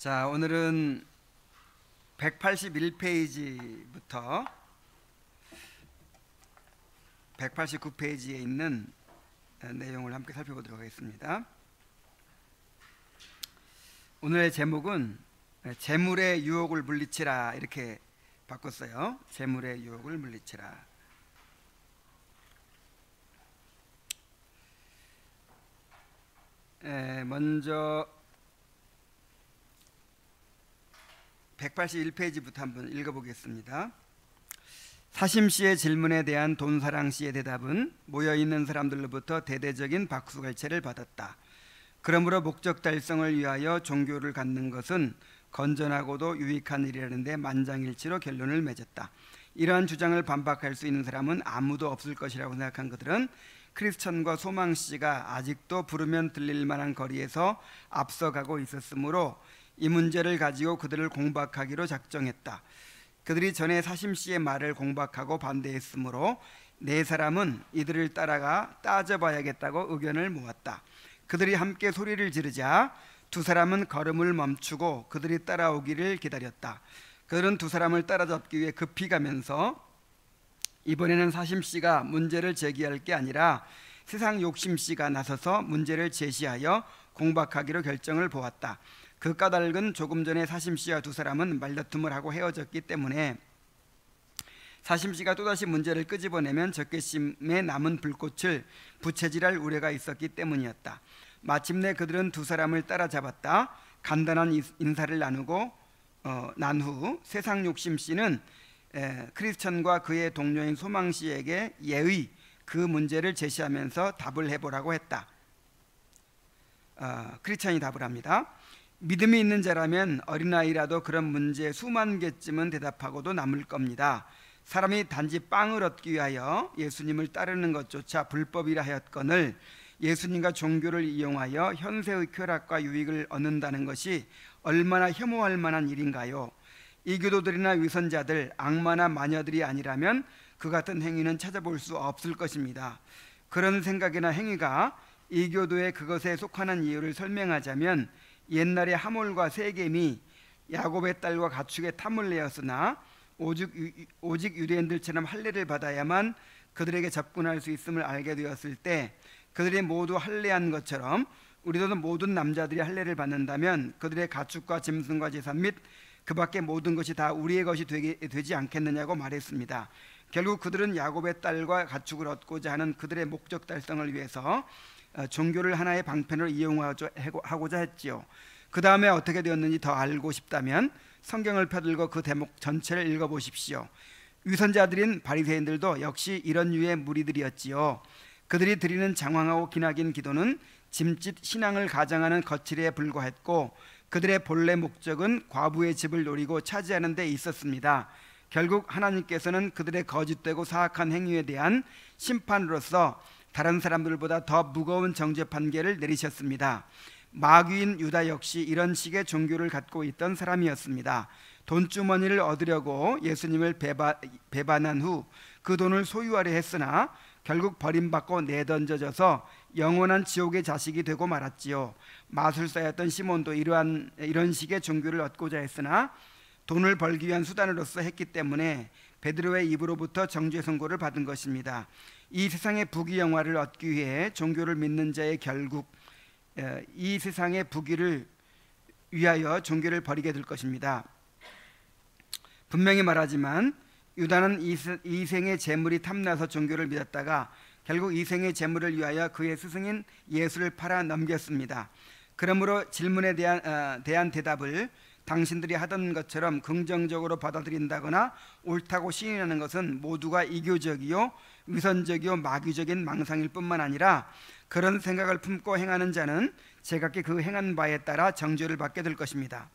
자, 오늘은 181페이지부터 189페이지에 있는 내용을 함께 살펴보도록 하겠습니다. 오늘의 제목은 재물의 유혹을 물리치라 이렇게 바꿨어요. 재물의 유혹을 물리치라. 먼저 181페이지부터 한번 읽어보겠습니다. 사심씨의 질문에 대한 돈사랑씨의 대답은 모여있는 사람들로부터 대대적인 박수갈채를 받았다. 그러므로 목적 달성을 위하여 종교를 갖는 것은 건전하고도 유익한 일이라는데 만장일치로 결론을 맺었다. 이러한 주장을 반박할 수 있는 사람은 아무도 없을 것이라고 생각한 그들은 크리스천과 소망씨가 아직도 부르면 들릴 만한 거리에서 앞서가고 있었으므로 이 문제를 가지고 그들을 공박하기로 작정했다. 그들이 전에 사심씨의 말을 공박하고 반대했으므로 네 사람은 이들을 따라가 따져봐야겠다고 의견을 모았다. 그들이 함께 소리를 지르자 두 사람은 걸음을 멈추고 그들이 따라오기를 기다렸다. 그들은 두 사람을 따라잡기 위해 급히 가면서 이번에는 사심씨가 문제를 제기할 게 아니라 세상 욕심씨가 나서서 문제를 제시하여 공박하기로 결정을 보았다. 그 까닭은 조금 전에 사심씨와 두 사람은 말다툼을 하고 헤어졌기 때문에 사심씨가 또다시 문제를 끄집어내면 적개심에 남은 불꽃을 부채질할 우려가 있었기 때문이었다. 마침내 그들은 두 사람을 따라잡았다. 간단한 인사를 나누고 난 후 세상 욕심씨는 크리스천과 그의 동료인 소망씨에게 예의 그 문제를 제시하면서 답을 해보라고 했다. 크리스천이 답을 합니다. 믿음이 있는 자라면 어린아이라도 그런 문제에 수만 개쯤은 대답하고도 남을 겁니다. 사람이 단지 빵을 얻기 위하여 예수님을 따르는 것조차 불법이라 하였거늘 예수님과 종교를 이용하여 현세의 쾌락과 유익을 얻는다는 것이 얼마나 혐오할 만한 일인가요? 이교도들이나 위선자들, 악마나 마녀들이 아니라면 그 같은 행위는 찾아볼 수 없을 것입니다. 그런 생각이나 행위가 이교도의 그것에 속하는 이유를 설명하자면 옛날에 하몰과 세겜이 야곱의 딸과 가축에 탐을 내었으나 오직 유대인들처럼 할례를 받아야만 그들에게 접근할 수 있음을 알게 되었을 때 그들이 모두 할례한 것처럼 우리도 모든 남자들이 할례를 받는다면 그들의 가축과 짐승과 재산 및 그 밖의 모든 것이 다 우리의 것이 되지 않겠느냐고 말했습니다. 결국 그들은 야곱의 딸과 가축을 얻고자 하는 그들의 목적 달성을 위해서 종교를 하나의 방편으로 이용하고자 했지요. 그 다음에 어떻게 되었는지 더 알고 싶다면 성경을 펴들고 그 대목 전체를 읽어보십시오. 위선자들인 바리새인들도 역시 이런 유의 무리들이었지요. 그들이 드리는 장황하고 기나긴 기도는 짐짓 신앙을 가장하는 거칠에 불과했고 그들의 본래 목적은 과부의 집을 노리고 차지하는 데 있었습니다. 결국 하나님께서는 그들의 거짓되고 사악한 행위에 대한 심판으로서 다른 사람들보다 더 무거운 정죄 판결을 내리셨습니다. 마귀인 유다 역시 이런 식의 종교를 갖고 있던 사람이었습니다. 돈주머니를 얻으려고 예수님을 배반한 후 그 돈을 소유하려 했으나 결국 버림받고 내던져져서 영원한 지옥의 자식이 되고 말았지요. 마술사였던 시몬도 이런 식의 종교를 얻고자 했으나 돈을 벌기 위한 수단으로서 했기 때문에 베드로의 입으로부터 정죄 선고를 받은 것입니다. 이 세상의 부귀영화를 얻기 위해 종교를 믿는 자의 결국 이 세상의 부귀를 위하여 종교를 버리게 될 것입니다. 분명히 말하지만 유다는 이 생의 재물이 탐나서 종교를 믿었다가 결국 이 생의 재물을 위하여 그의 스승인 예수를 팔아 넘겼습니다. 그러므로 질문에 대한 대답을 당신들이 하던 것처럼 긍정적으로 받아들인다거나 옳다고 시인하는 것은 모두가 이교적이요 위선적이요 마귀적인 망상일 뿐만 아니라 그런 생각을 품고 행하는 자는 제각기 그 행한 바에 따라 정죄를 받게 될 것입니다.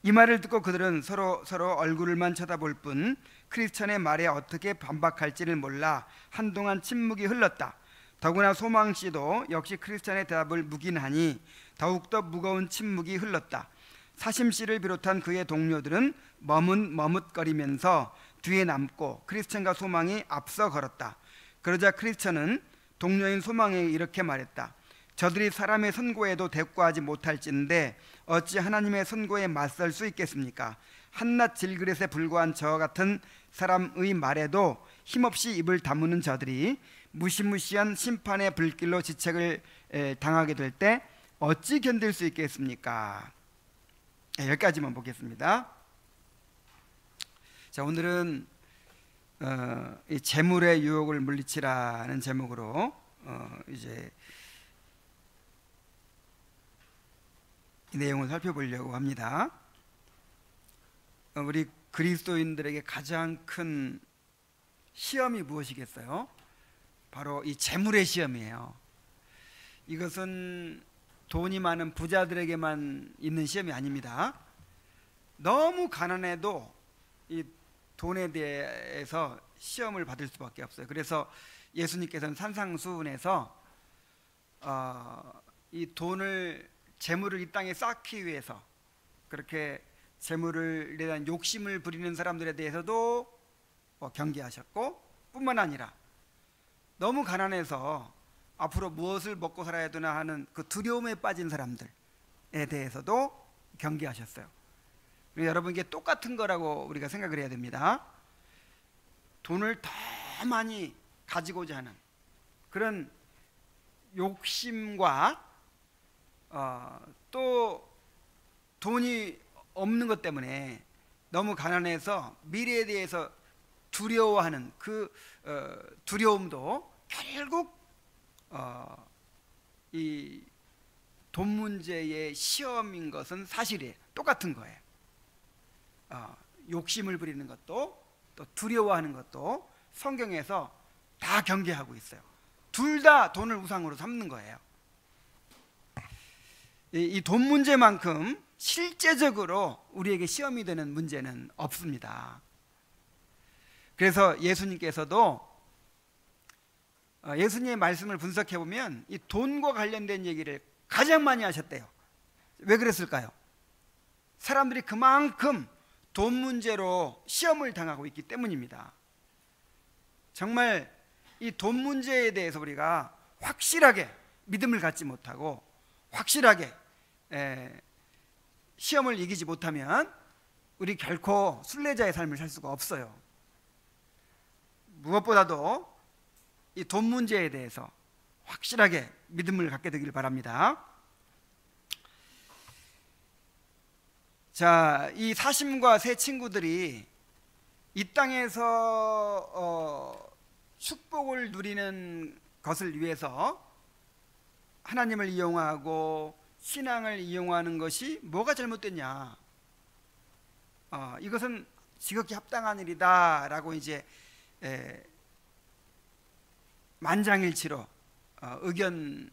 이 말을 듣고 그들은 서로 얼굴만 쳐다볼 뿐 크리스천의 말에 어떻게 반박할지를 몰라 한동안 침묵이 흘렀다. 더구나 소망씨도 역시 크리스천의 대답을 묵인하니 더욱더 무거운 침묵이 흘렀다. 사심씨를 비롯한 그의 동료들은 머뭇거리면서 뒤에 남고 크리스천과 소망이 앞서 걸었다. 그러자 크리스천은 동료인 소망에게 이렇게 말했다. 저들이 사람의 선고에도 대꾸하지 못할진데 어찌 하나님의 선고에 맞설 수 있겠습니까? 한낱 질그릇에 불과한 저 같은 사람의 말에도 힘없이 입을 다무는 저들이 무시무시한 심판의 불길로 지책을 당하게 될 때 어찌 견딜 수 있겠습니까? 여기까지만 보겠습니다. 자, 오늘은 이 재물의 유혹을 물리치라는 제목으로 이제 이 내용을 살펴보려고 합니다. 우리 그리스도인들에게 가장 큰 시험이 무엇이겠어요? 바로 이 재물의 시험이에요. 이것은 돈이 많은 부자들에게만 있는 시험이 아닙니다. 너무 가난해도 이 돈에 대해서 시험을 받을 수밖에 없어요. 그래서 예수님께서는 산상수훈에서 이 돈을, 재물을 이 땅에 쌓기 위해서 그렇게 재물에 대한 욕심을 부리는 사람들에 대해서도 경계하셨고, 뿐만 아니라 너무 가난해서 앞으로 무엇을 먹고 살아야 되나 하는 그 두려움에 빠진 사람들에 대해서도 경계하셨어요. 여러분, 이게 똑같은 거라고 우리가 생각을 해야 됩니다. 돈을 더 많이 가지고자 하는 그런 욕심과 또 돈이 없는 것 때문에 너무 가난해서 미래에 대해서 두려워하는 그 두려움도 결국 이 돈 문제의 시험인 것은 사실이에요. 똑같은 거예요. 욕심을 부리는 것도 또 두려워하는 것도 성경에서 다 경계하고 있어요. 둘 다 돈을 우상으로 삼는 거예요. 이 돈 문제만큼 실제적으로 우리에게 시험이 되는 문제는 없습니다. 그래서 예수님께서도 예수님의 말씀을 분석해 보면 이 돈과 관련된 얘기를 가장 많이 하셨대요. 왜 그랬을까요? 사람들이 그만큼 돈 문제로 시험을 당하고 있기 때문입니다. 정말 이 돈 문제에 대해서 우리가 확실하게 믿음을 갖지 못하고 확실하게 시험을 이기지 못하면 우리 결코 순례자의 삶을 살 수가 없어요. 무엇보다도 이 돈 문제에 대해서 확실하게 믿음을 갖게 되기를 바랍니다. 자, 이 사심과 세 친구들이 이 땅에서 축복을 누리는 것을 위해서 하나님을 이용하고 신앙을 이용하는 것이 뭐가 잘못됐냐? 이것은 지극히 합당한 일이다 라고 이제 만장일치로 의견이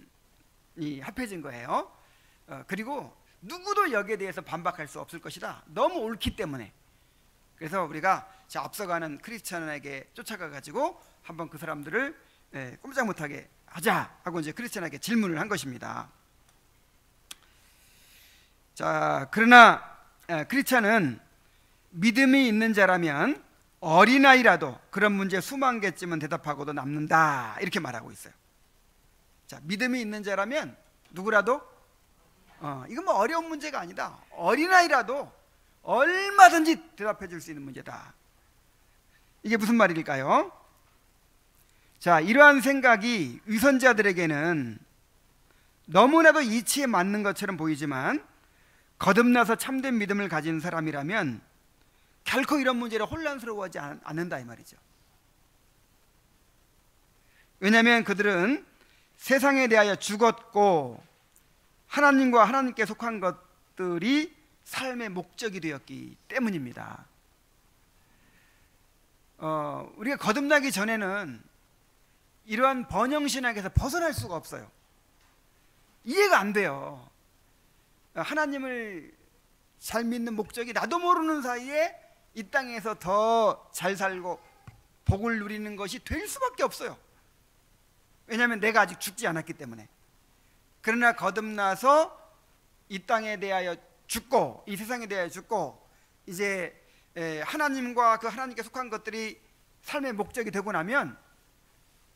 합해진 거예요. 그리고 누구도 여기에 대해서 반박할 수 없을 것이다. 너무 옳기 때문에. 그래서 우리가 앞서가는 크리스찬에게 쫓아가 가지고 한번 그 사람들을 꼼짝 못하게 하자 하고 이제 크리스찬에게 질문을 한 것입니다. 자, 그러나 크리스찬은 믿음이 있는 자라면 어린아이라도 그런 문제 수만 개쯤은 대답하고도 남는다 이렇게 말하고 있어요. 자, 믿음이 있는 자라면 누구라도 이건 뭐 어려운 문제가 아니다. 어린아이라도 얼마든지 대답해 줄 수 있는 문제다. 이게 무슨 말일까요? 자, 이러한 생각이 위선자들에게는 너무나도 이치에 맞는 것처럼 보이지만 거듭나서 참된 믿음을 가진 사람이라면 결코 이런 문제를 혼란스러워하지 않는다 이 말이죠. 왜냐하면 그들은 세상에 대하여 죽었고 하나님과 하나님께 속한 것들이 삶의 목적이 되었기 때문입니다. 우리가 거듭나기 전에는 이러한 번영신학에서 벗어날 수가 없어요. 이해가 안 돼요. 하나님을 잘 믿는 목적이 나도 모르는 사이에 이 땅에서 더 잘 살고 복을 누리는 것이 될 수밖에 없어요. 왜냐하면 내가 아직 죽지 않았기 때문에. 그러나 거듭나서 이 땅에 대하여 죽고 이 세상에 대하여 죽고 이제 하나님과 그 하나님께 속한 것들이 삶의 목적이 되고 나면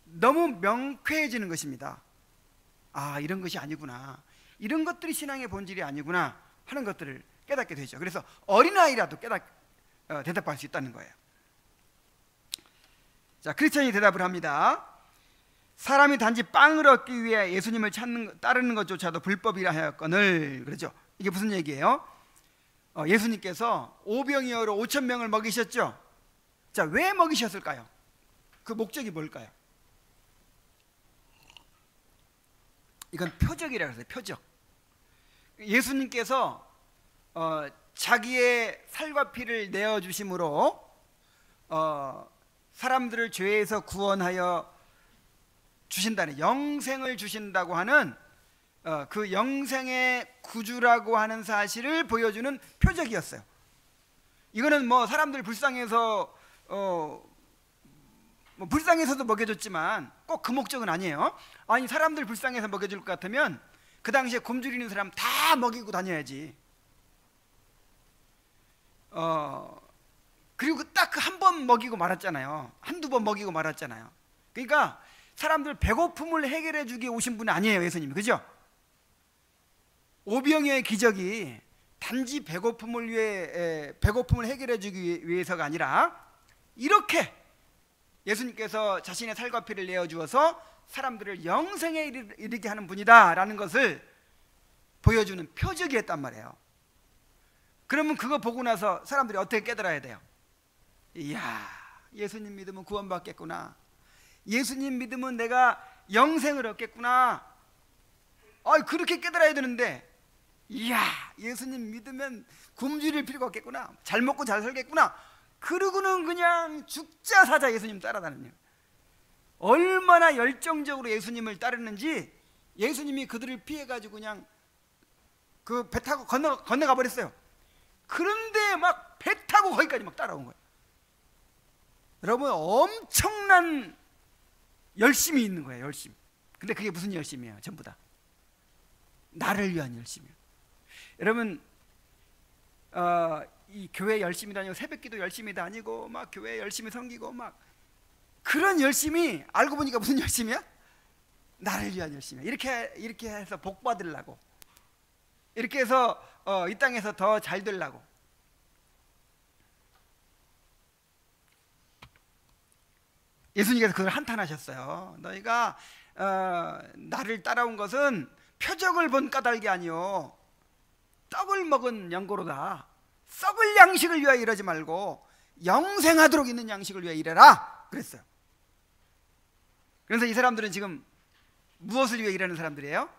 너무 명쾌해지는 것입니다. 아, 이런 것이 아니구나, 이런 것들이 신앙의 본질이 아니구나 하는 것들을 깨닫게 되죠. 그래서 어린아이라도 대답할 수 있다는 거예요. 자, 크리스천이 대답을 합니다. 사람이 단지 빵을 얻기 위해 예수님을 따르는 것조차도 불법이라 하였거늘. 그렇죠. 이게 무슨 얘기예요? 예수님께서 오병이어로 5,000명을 먹이셨죠. 자, 왜 먹이셨을까요? 그 목적이 뭘까요? 이건 표적이라고 해서 표적. 예수님께서 자기의 살과 피를 내어주심으로 사람들을 죄에서 구원하여 주신다는, 영생을 주신다고 하는 그 영생의 구주라고 하는 사실을 보여주는 표적이었어요. 이거는 뭐 사람들 불쌍해서 뭐 불쌍해서도 먹여줬지만 꼭 그 목적은 아니에요. 아니, 사람들 불쌍해서 먹여줄 것 같으면 그 당시에 굶주리는 사람 다 먹이고 다녀야지. 그리고 딱 그 한 번 먹이고 말았잖아요. 한두 번 먹이고 말았잖아요. 그러니까 사람들 배고픔을 해결해 주기 오신 분이 아니에요, 예수님이. 그죠? 오병이어의 기적이 단지 배고픔을 해결해 주기 위해서가 아니라, 이렇게 예수님께서 자신의 살과 피를 내어 주어서 사람들을 영생에 이르게 하는 분이다라는 것을 보여주는 표적이었단 말이에요. 그러면 그거 보고 나서 사람들이 어떻게 깨달아야 돼요? 이야, 예수님 믿으면 구원받겠구나, 예수님 믿으면 내가 영생을 얻겠구나, 그렇게 깨달아야 되는데, 이야, 예수님 믿으면 굶주릴 필요가 없겠구나, 잘 먹고 잘 살겠구나, 그러고는 그냥 죽자 사자 예수님 따라다니는, 얼마나 열정적으로 예수님을 따르는지 예수님이 그들을 피해가지고 그냥 그 배 타고 건너가 버렸어요. 그런데 막 배 타고 거기까지 막 따라온 거예요. 여러분, 엄청난 열심이 있는 거예요, 열심. 근데 그게 무슨 열심이에요? 전부 다 나를 위한 열심이에요. 여러분, 이 교회 열심히 다니고 새벽기도 열심히 다니고 막 교회 열심히 섬기고 막 그런 열심이 알고 보니까 무슨 열심이야? 나를 위한 열심이야. 이렇게 해서 복 받으려고, 이렇게 해서 이 땅에서 더 잘 되려고. 예수님께서 그걸 한탄하셨어요. 너희가 나를 따라온 것은 표적을 본 까닭이 아니요 떡을 먹은 연고로다. 썩을 양식을 위하여 이러지 말고 영생하도록 있는 양식을 위하여 일해라 그랬어요. 그래서 이 사람들은 지금 무엇을 위해 일하는 사람들이에요?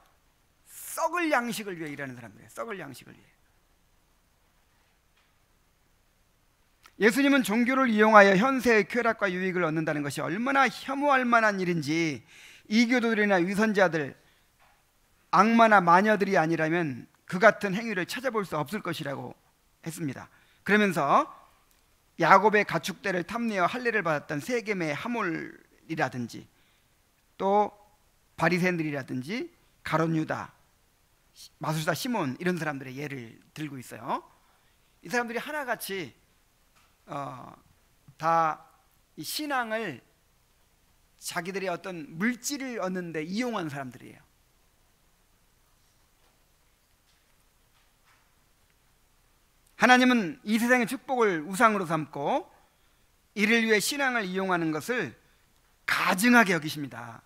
썩을 양식을 위해 일하는 사람들이에요. 썩을 양식을 위해. 예수님은 종교를 이용하여 현세의 쾌락과 유익을 얻는다는 것이 얼마나 혐오할 만한 일인지, 이교도들이나 위선자들, 악마나 마녀들이 아니라면 그 같은 행위를 찾아볼 수 없을 것이라고 했습니다. 그러면서 야곱의 가축대를 탐내어 할례를 받았던 세겜의 하몰이라든지 또 바리새인들이라든지 가룟 유다, 마술사 시몬, 이런 사람들의 예를 들고 있어요. 이 사람들이 하나같이 다 이 신앙을 자기들의 어떤 물질을 얻는 데 이용한 사람들이에요. 하나님은 이 세상의 축복을 우상으로 삼고 이를 위해 신앙을 이용하는 것을 가증하게 여기십니다.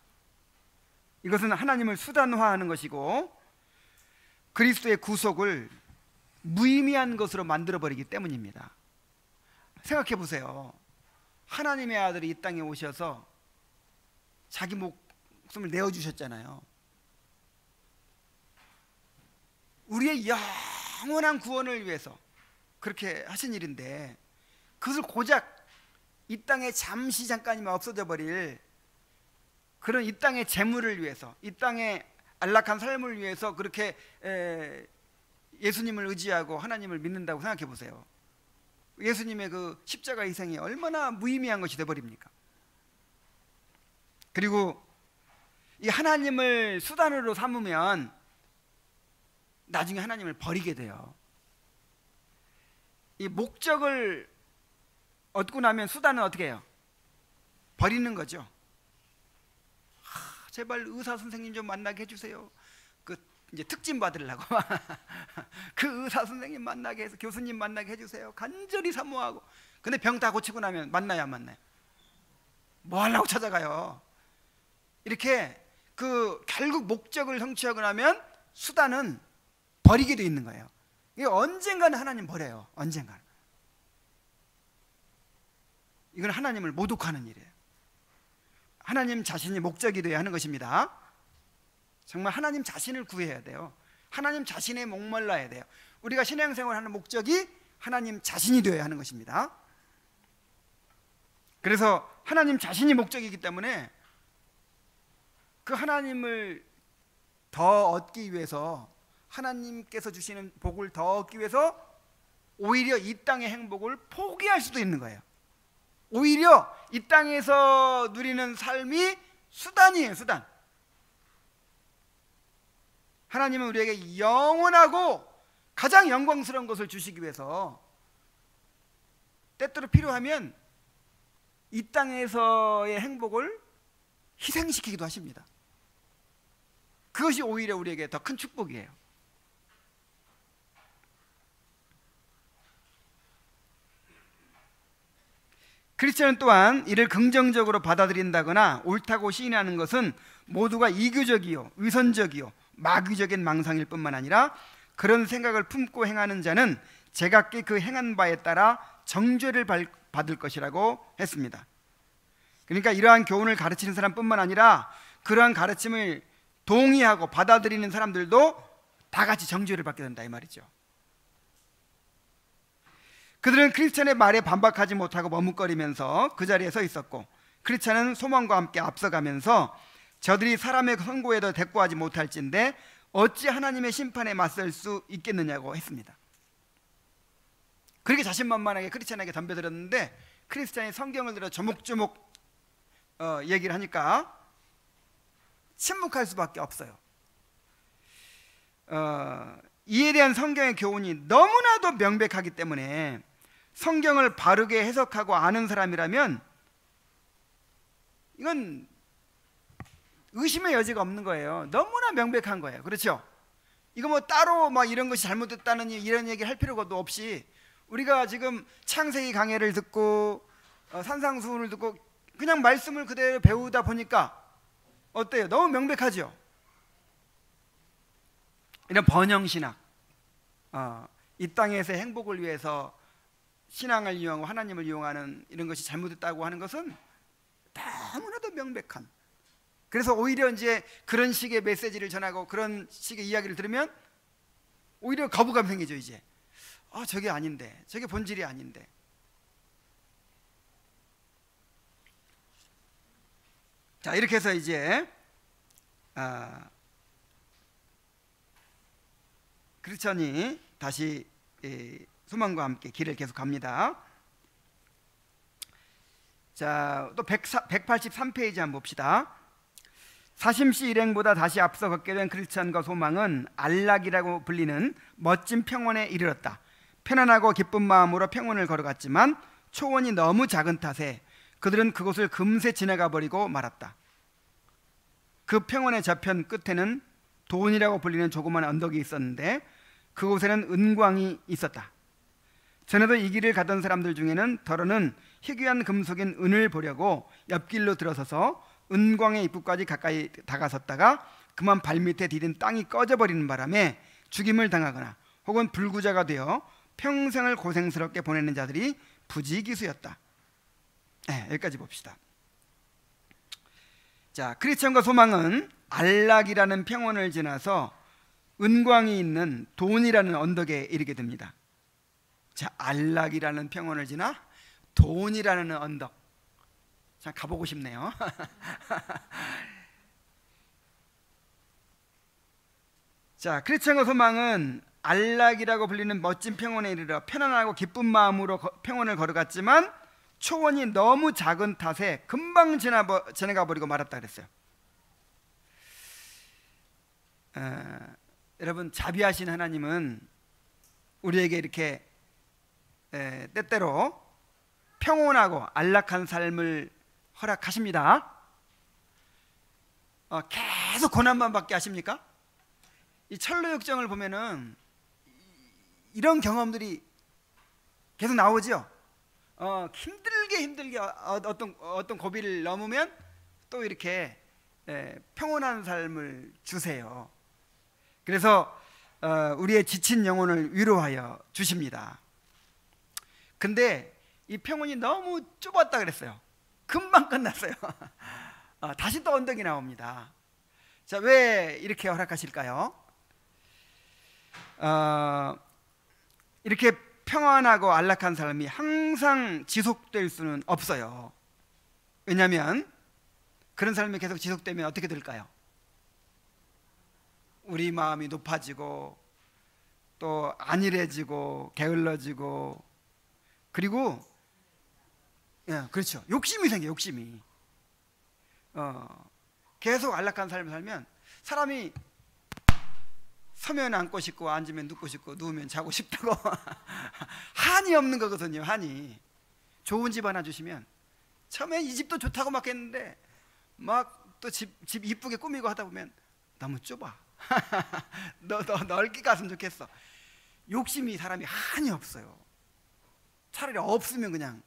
이것은 하나님을 수단화하는 것이고 그리스도의 구속을 무의미한 것으로 만들어버리기 때문입니다. 생각해 보세요. 하나님의 아들이 이 땅에 오셔서 자기 목숨을 내어주셨잖아요. 우리의 영원한 구원을 위해서 그렇게 하신 일인데, 그것을 고작 이 땅에 잠깐이면 없어져 버릴 그런 이 땅의 재물을 위해서, 이 땅의 안락한 삶을 위해서 그렇게 예수님을 의지하고 하나님을 믿는다고 생각해 보세요. 예수님의 그 십자가 희생이 얼마나 무의미한 것이 되어버립니까? 그리고 이 하나님을 수단으로 삼으면 나중에 하나님을 버리게 돼요. 이 목적을 얻고 나면 수단은 어떻게 해요? 버리는 거죠. 제발 의사 선생님 좀 만나게 해주세요. 그 이제 특진 받으려고 그 의사 선생님 만나게 해서 교수님 만나게 해주세요. 간절히 사모하고. 근데 병 다 고치고 나면 만나야 안 만나요? 뭐 하려고 찾아가요? 이렇게 그 결국 목적을 성취하고 나면 수단은 버리게 돼 있는 거예요. 이게 언젠가는 하나님 버려요. 언젠가는. 이건 하나님을 모독하는 일이에요. 하나님 자신이 목적이 되어야 하는 것입니다. 정말 하나님 자신을 구해야 돼요. 하나님 자신에 목말라야 돼요. 우리가 신앙생활하는 목적이 하나님 자신이 되어야 하는 것입니다. 그래서 하나님 자신이 목적이기 때문에 그 하나님을 더 얻기 위해서, 하나님께서 주시는 복을 더 얻기 위해서 오히려 이 땅의 행복을 포기할 수도 있는 거예요. 오히려 이 땅에서 누리는 삶이 수단이에요. 수단. 하나님은 우리에게 영원하고 가장 영광스러운 것을 주시기 위해서 때때로 필요하면 이 땅에서의 행복을 희생시키기도 하십니다. 그것이 오히려 우리에게 더 큰 축복이에요. 크리스천은 또한 이를 긍정적으로 받아들인다거나 옳다고 시인하는 것은 모두가 이교적이요 위선적이요 마귀적인 망상일 뿐만 아니라 그런 생각을 품고 행하는 자는 제각기 그 행한 바에 따라 정죄를 받을 것이라고 했습니다. 그러니까 이러한 교훈을 가르치는 사람뿐만 아니라 그러한 가르침을 동의하고 받아들이는 사람들도 다 같이 정죄를 받게 된다 이 말이죠. 그들은 크리스찬의 말에 반박하지 못하고 머뭇거리면서 그 자리에 서 있었고, 크리스찬은 소망과 함께 앞서가면서 저들이 사람의 선고에도 대꾸하지 못할진데 어찌 하나님의 심판에 맞설 수 있겠느냐고 했습니다. 그렇게 자신만만하게 크리스찬에게 덤벼들었는데 크리스찬이 성경을 들어 조목조목 얘기를 하니까 침묵할 수밖에 없어요. 이에 대한 성경의 교훈이 너무나도 명백하기 때문에 성경을 바르게 해석하고 아는 사람이라면 이건 의심의 여지가 없는 거예요. 너무나 명백한 거예요. 그렇죠? 이거 뭐 따로 막 이런 것이 잘못됐다는 이런 얘기 할 필요도 없이 우리가 지금 창세기 강해를 듣고 산상수훈을 듣고 그냥 말씀을 그대로 배우다 보니까 어때요? 너무 명백하죠? 이런 번영신학, 이 땅에서의 행복을 위해서 신앙을 이용하고 하나님을 이용하는 이런 것이 잘못됐다고 하는 것은 너무나도 명백한. 그래서 오히려 이제 그런 식의 메시지를 전하고 그런 식의 이야기를 들으면 오히려 거부감이 생기죠. 이제 저게 아닌데, 저게 본질이 아닌데. 자, 이렇게 해서 이제 크리스천이 다시 소망과 함께 길을 계속 갑니다. 자, 또 183페이지 한번 봅시다. 사심시 일행보다 다시 앞서 걷게 된 크리스천과 소망은 안락이라고 불리는 멋진 평원에 이르렀다. 편안하고 기쁜 마음으로 평원을 걸어갔지만 초원이 너무 작은 탓에 그들은 그곳을 금세 지나가 버리고 말았다. 그 평원의 저편 끝에는 돈이라고 불리는 조그만 언덕이 있었는데 그곳에는 은광이 있었다. 전에도 이 길을 가던 사람들 중에는 더러는 희귀한 금속인 은을 보려고 옆길로 들어서서 은광의 입구까지 가까이 다가섰다가 그만 발밑에 디딘 땅이 꺼져버리는 바람에 죽임을 당하거나 혹은 불구자가 되어 평생을 고생스럽게 보내는 자들이 부지기수였다. 여기까지 봅시다. 자, 크리스천과 소망은 안락이라는 평원을 지나서 은광이 있는 돈이라는 언덕에 이르게 됩니다. 자, 안락이라는 평원을 지나 돈이라는 언덕. 자, 가보고 싶네요. 자, 크리스천과 소망은 안락이라고 불리는 멋진 평원에 이르러 편안하고 기쁜 마음으로 평원을 걸어갔지만 초원이 너무 작은 탓에 금방 지나가 버리고 말았다 그랬어요. 여러분, 자비하신 하나님은 우리에게 이렇게 때때로 평온하고 안락한 삶을 허락하십니다. 계속 고난만 받게 하십니까? 이 철로역정을 보면은 이런 경험들이 계속 나오죠. 힘들게 어떤 고비를 넘으면 또 이렇게 평온한 삶을 주세요. 그래서 우리의 지친 영혼을 위로하여 주십니다. 근데 이 평온이 너무 좁았다 그랬어요. 금방 끝났어요. 다시 또 언덕이 나옵니다. 자, 왜 이렇게 허락하실까요? 이렇게 평안하고 안락한 삶이 항상 지속될 수는 없어요. 왜냐하면 그런 삶이 계속 지속되면 어떻게 될까요? 우리 마음이 높아지고 또 안일해지고 게을러지고, 그리고 그렇죠, 욕심이 생겨요. 욕심이 계속 안락한 삶을 살면 사람이 서면 앉고 싶고 앉으면 눕고 싶고 누우면 자고 싶다고 한이 없는 거거든요. 한이. 좋은 집 하나 주시면 처음에 이 집도 좋다고 막 했는데 막 또 집 이쁘게 꾸미고 하다 보면 너무 좁아. 너 넓게 갔으면 좋겠어. 욕심이 사람이 한이 없어요. 차라리 없으면 그냥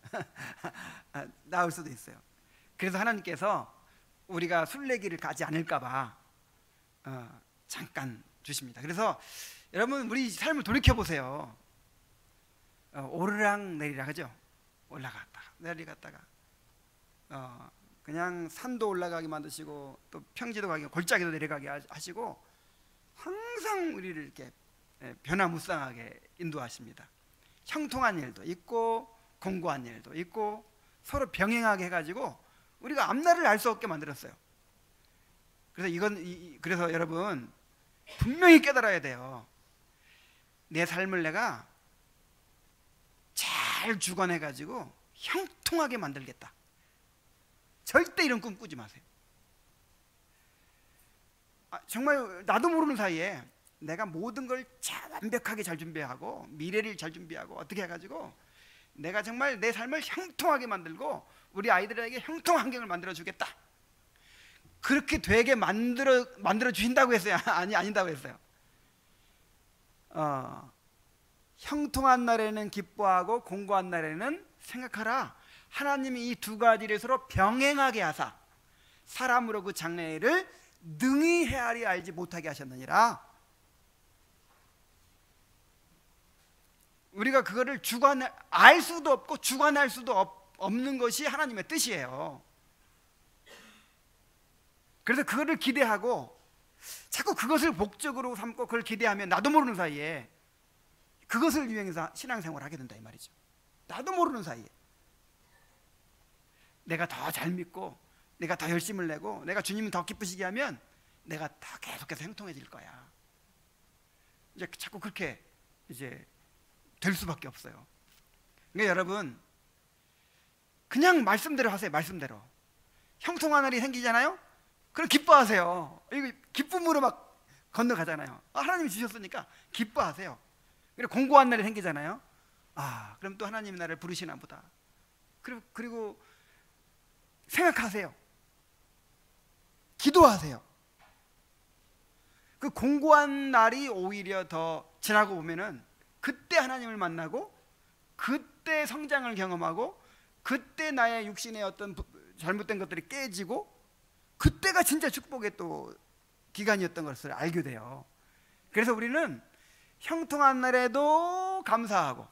나을 수도 있어요. 그래서 하나님께서 우리가 술래기를 가지 않을까 봐 잠깐 주십니다. 그래서 여러분, 우리 삶을 돌이켜 보세요. 오르락 내리락 하죠. 올라갔다가 내려갔다가 그냥 산도 올라가게 만드시고 또 평지도 가게, 골짜기도 내려가게 하시고 항상 우리를 이렇게 변화무쌍하게 인도하십니다. 형통한 일도 있고 공고한 일도 있고 서로 병행하게 해가지고 우리가 앞날을 알 수 없게 만들었어요. 그래서 여러분 분명히 깨달아야 돼요. 내 삶을 내가 잘 주관해가지고 형통하게 만들겠다. 절대 이런 꿈 꾸지 마세요. 정말 나도 모르는 사이에 내가 모든 걸 완벽하게 잘 준비하고 미래를 잘 준비하고 어떻게 해가지고 내가 정말 내 삶을 형통하게 만들고 우리 아이들에게 형통한 환경을 만들어 주겠다. 그렇게 되게 만들어 주신다고 했어요? 아닌다고 했어요? 형통한 날에는 기뻐하고 공고한 날에는 생각하라. 하나님이 이 두 가지를 서로 병행하게 하사 사람으로 그 장래를 능히 헤아리 알지 못하게 하셨느니라. 우리가 그거를 알 수도 없고 주관할 수도 없는 것이 하나님의 뜻이에요. 그래서 그거를 기대하고 자꾸 그것을 목적으로 삼고 그걸 기대하면 나도 모르는 사이에 그것을 이용해서 신앙생활을 하게 된다 이 말이죠. 나도 모르는 사이에 내가 더 잘 믿고 내가 더 열심을 내고 내가 주님을 더 기쁘시게 하면 내가 더 계속해서 형통해질 거야. 이제 자꾸 그렇게 이제 될 수밖에 없어요. 그러니까 여러분 그냥 말씀대로 하세요. 말씀대로. 형통한 날이 생기잖아요. 그럼 기뻐하세요. 이거 기쁨으로 막 건너가잖아요. 하나님이 주셨으니까 기뻐하세요. 그리고 공고한 날이 생기잖아요. 그럼 또 하나님이 나를 부르시나 보다. 그리고 생각하세요. 기도하세요. 그 공고한 날이 오히려 더 지나고 보면은 그때 하나님을 만나고 그때 성장을 경험하고 그때 나의 육신의 어떤 잘못된 것들이 깨지고 그때가 진짜 축복의 또 기간이었던 것을 알게 돼요. 그래서 우리는 형통한 날에도 감사하고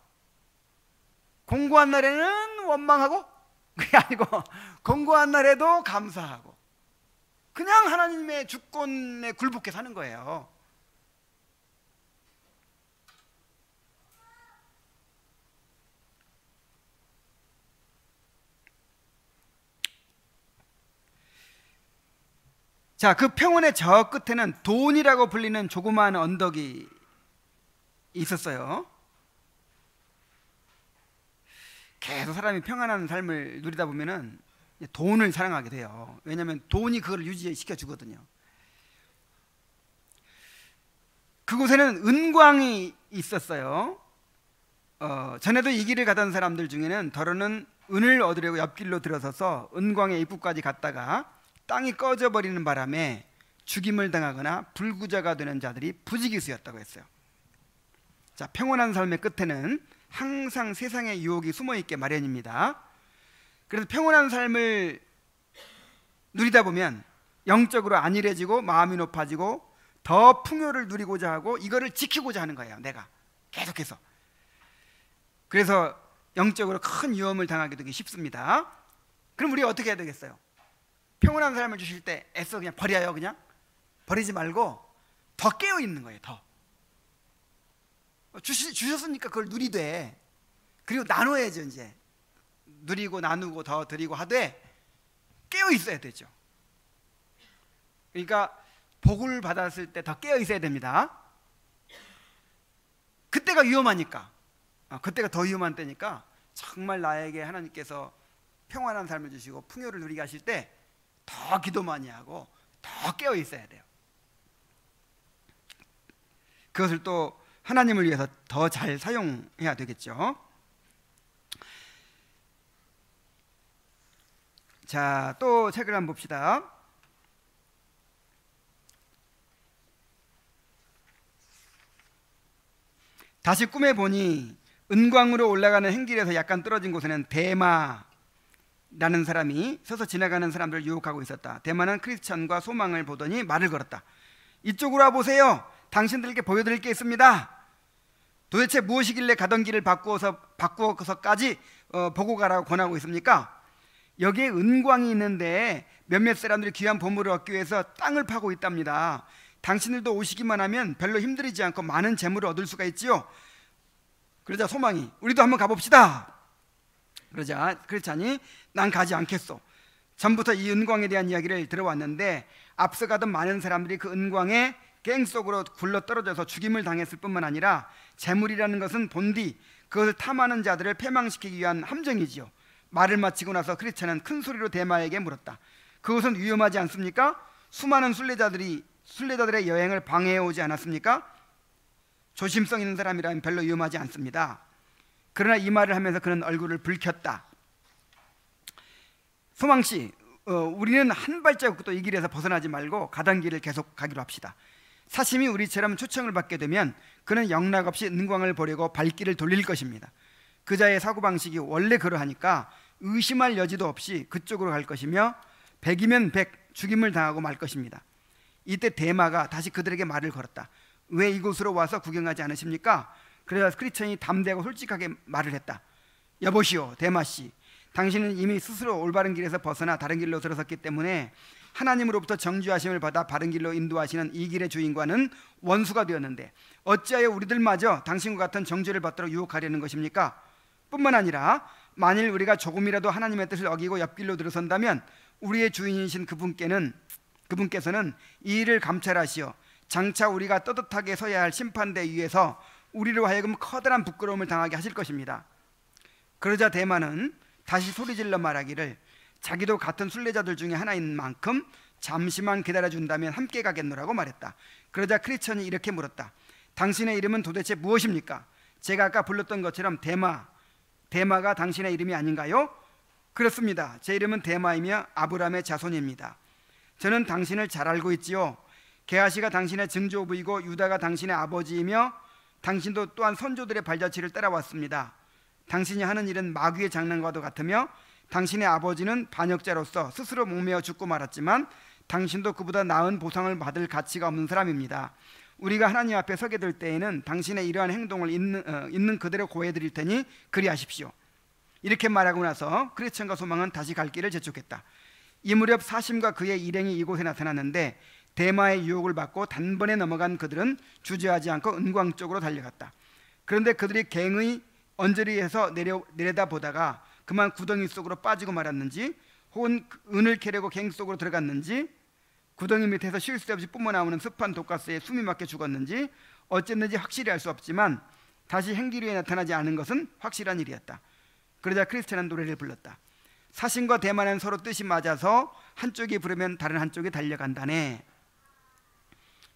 공고한 날에는 원망하고, 그게 아니고 공고한 날에도 감사하고 그냥 하나님의 주권에 굴복해 사는 거예요. 자, 그 평원의 저 끝에는 돈이라고 불리는 조그마한 언덕이 있었어요. 계속 사람이 평안한 삶을 누리다 보면은 돈을 사랑하게 돼요. 왜냐하면 돈이 그걸 유지시켜 주거든요. 그곳에는 은광이 있었어요. 전에도 이 길을 가던 사람들 중에는 더러는 은을 얻으려고 옆길로 들어서서 은광의 입구까지 갔다가 땅이 꺼져버리는 바람에 죽임을 당하거나 불구자가 되는 자들이 부지기수였다고 했어요. 자, 평온한 삶의 끝에는 항상 세상의 유혹이 숨어있게 마련입니다. 그래서 평온한 삶을 누리다 보면 영적으로 안일해지고 마음이 높아지고 더 풍요를 누리고자 하고 이거를 지키고자 하는 거예요. 내가 계속해서. 그래서 영적으로 큰 위험을 당하게 되기 쉽습니다. 그럼 우리가 어떻게 해야 되겠어요? 평온한 삶을 주실 때 애써 그냥 버려요. 그냥 버리지 말고 더 깨어 있는 거예요. 더 주셨으니까 그걸 누리되, 그리고 나눠야죠. 이제 누리고 나누고 더 드리고 하되 깨어 있어야 되죠. 그러니까 복을 받았을 때 더 깨어 있어야 됩니다. 그때가 위험하니까, 그때가 더 위험한 때니까 정말 나에게 하나님께서 평안한 삶을 주시고 풍요를 누리게 하실 때 더 기도 많이 하고 더 깨어 있어야 돼요. 그것을 또 하나님을 위해서 더 잘 사용해야 되겠죠. 자, 또 책을 한번 봅시다. 다시 꿈에 보니 은광으로 올라가는 행길에서 약간 떨어진 곳에는 대마라는 사람이 서서 지나가는 사람들을 유혹하고 있었다. 대마는 크리스천과 소망을 보더니 말을 걸었다. 이쪽으로 와보세요. 당신들께 보여드릴 게 있습니다. 도대체 무엇이길래 가던 길을 바꾸어서까지 보고 가라고 권하고 있습니까? 여기에 은광이 있는데 몇몇 사람들이 귀한 보물을 얻기 위해서 땅을 파고 있답니다. 당신들도 오시기만 하면 별로 힘들이지 않고 많은 재물을 얻을 수가 있지요. 그러자 소망이 우리도 한번 가봅시다. 그러자 크리스찬이 난 가지 않겠소. 전부터 이 은광에 대한 이야기를 들어왔는데 앞서 가던 많은 사람들이 그 은광에 갱 속으로 굴러 떨어져서 죽임을 당했을 뿐만 아니라 재물이라는 것은 본디 그것을 탐하는 자들을 패망시키기 위한 함정이지요. 말을 마치고 나서 크리스찬은 큰 소리로 대마에게 물었다. 그것은 위험하지 않습니까? 수많은 순례자들의 여행을 방해해 오지 않았습니까? 조심성 있는 사람이라면 별로 위험하지 않습니다. 그러나 이 말을 하면서 그는 얼굴을 붉혔다. 소망씨, 우리는 한 발자국도 이 길에서 벗어나지 말고 가던 길을 계속 가기로 합시다. 사심이 우리처럼 초청을 받게 되면 그는 영락없이 은광을 보려고 발길을 돌릴 것입니다. 그자의 사고방식이 원래 그러하니까 의심할 여지도 없이 그쪽으로 갈 것이며 100이면 100 죽임을 당하고 말 것입니다. 이때 대마가 다시 그들에게 말을 걸었다. 왜 이곳으로 와서 구경하지 않으십니까? 그래서 크리스천이 담대하고 솔직하게 말을 했다. 여보시오, 대마씨, 당신은 이미 스스로 올바른 길에서 벗어나 다른 길로 들어섰기 때문에 하나님으로부터 정죄하심을 받아 바른 길로 인도하시는 이 길의 주인과는 원수가 되었는데 어찌하여 우리들마저 당신과 같은 정죄를 받도록 유혹하려는 것입니까? 뿐만 아니라 만일 우리가 조금이라도 하나님의 뜻을 어기고 옆길로 들어선다면 우리의 주인이신 그분께서는 이 일을 감찰하시어 장차 우리가 떳떳하게 서야 할 심판대 위에서 우리로 하여금 커다란 부끄러움을 당하게 하실 것입니다. 그러자 대마는 다시 소리질러 말하기를 자기도 같은 순례자들 중에 하나인 만큼 잠시만 기다려준다면 함께 가겠노라고 말했다. 그러자 크리스천이 이렇게 물었다. 당신의 이름은 도대체 무엇입니까? 제가 아까 불렀던 것처럼 대마가 당신의 이름이 아닌가요? 그렇습니다. 제 이름은 대마이며 아브라함의 자손입니다. 저는 당신을 잘 알고 있지요. 게하시가 당신의 증조부이고 유다가 당신의 아버지이며 당신도 또한 선조들의 발자취를 따라왔습니다. 당신이 하는 일은 마귀의 장난과도 같으며 당신의 아버지는 반역자로서 스스로 목매어 죽고 말았지만 당신도 그보다 나은 보상을 받을 가치가 없는 사람입니다. 우리가 하나님 앞에 서게 될 때에는 당신의 이러한 행동을 있는 그대로 고해드릴 테니 그리하십시오. 이렇게 말하고 나서 크리스천과 소망은 다시 갈 길을 재촉했다. 이 무렵 사심과 그의 일행이 이곳에 나타났는데 대마의 유혹을 받고 단번에 넘어간 그들은 주저하지 않고 은광 쪽으로 달려갔다. 그런데 그들이 갱의 언저리에서 내려다 보다가 그만 구덩이 속으로 빠지고 말았는지 혹은 은을 캐려고 갱 속으로 들어갔는지 구덩이 밑에서 쉴 새 없이 뿜어나오는 습한 독가스에 숨이 막혀 죽었는지 어쨌는지 확실히 알 수 없지만 다시 행길 위에 나타나지 않은 것은 확실한 일이었다. 그러자 크리스천은 노래를 불렀다. 사신과 대마는 서로 뜻이 맞아서 한쪽이 부르면 다른 한쪽이 달려간다네.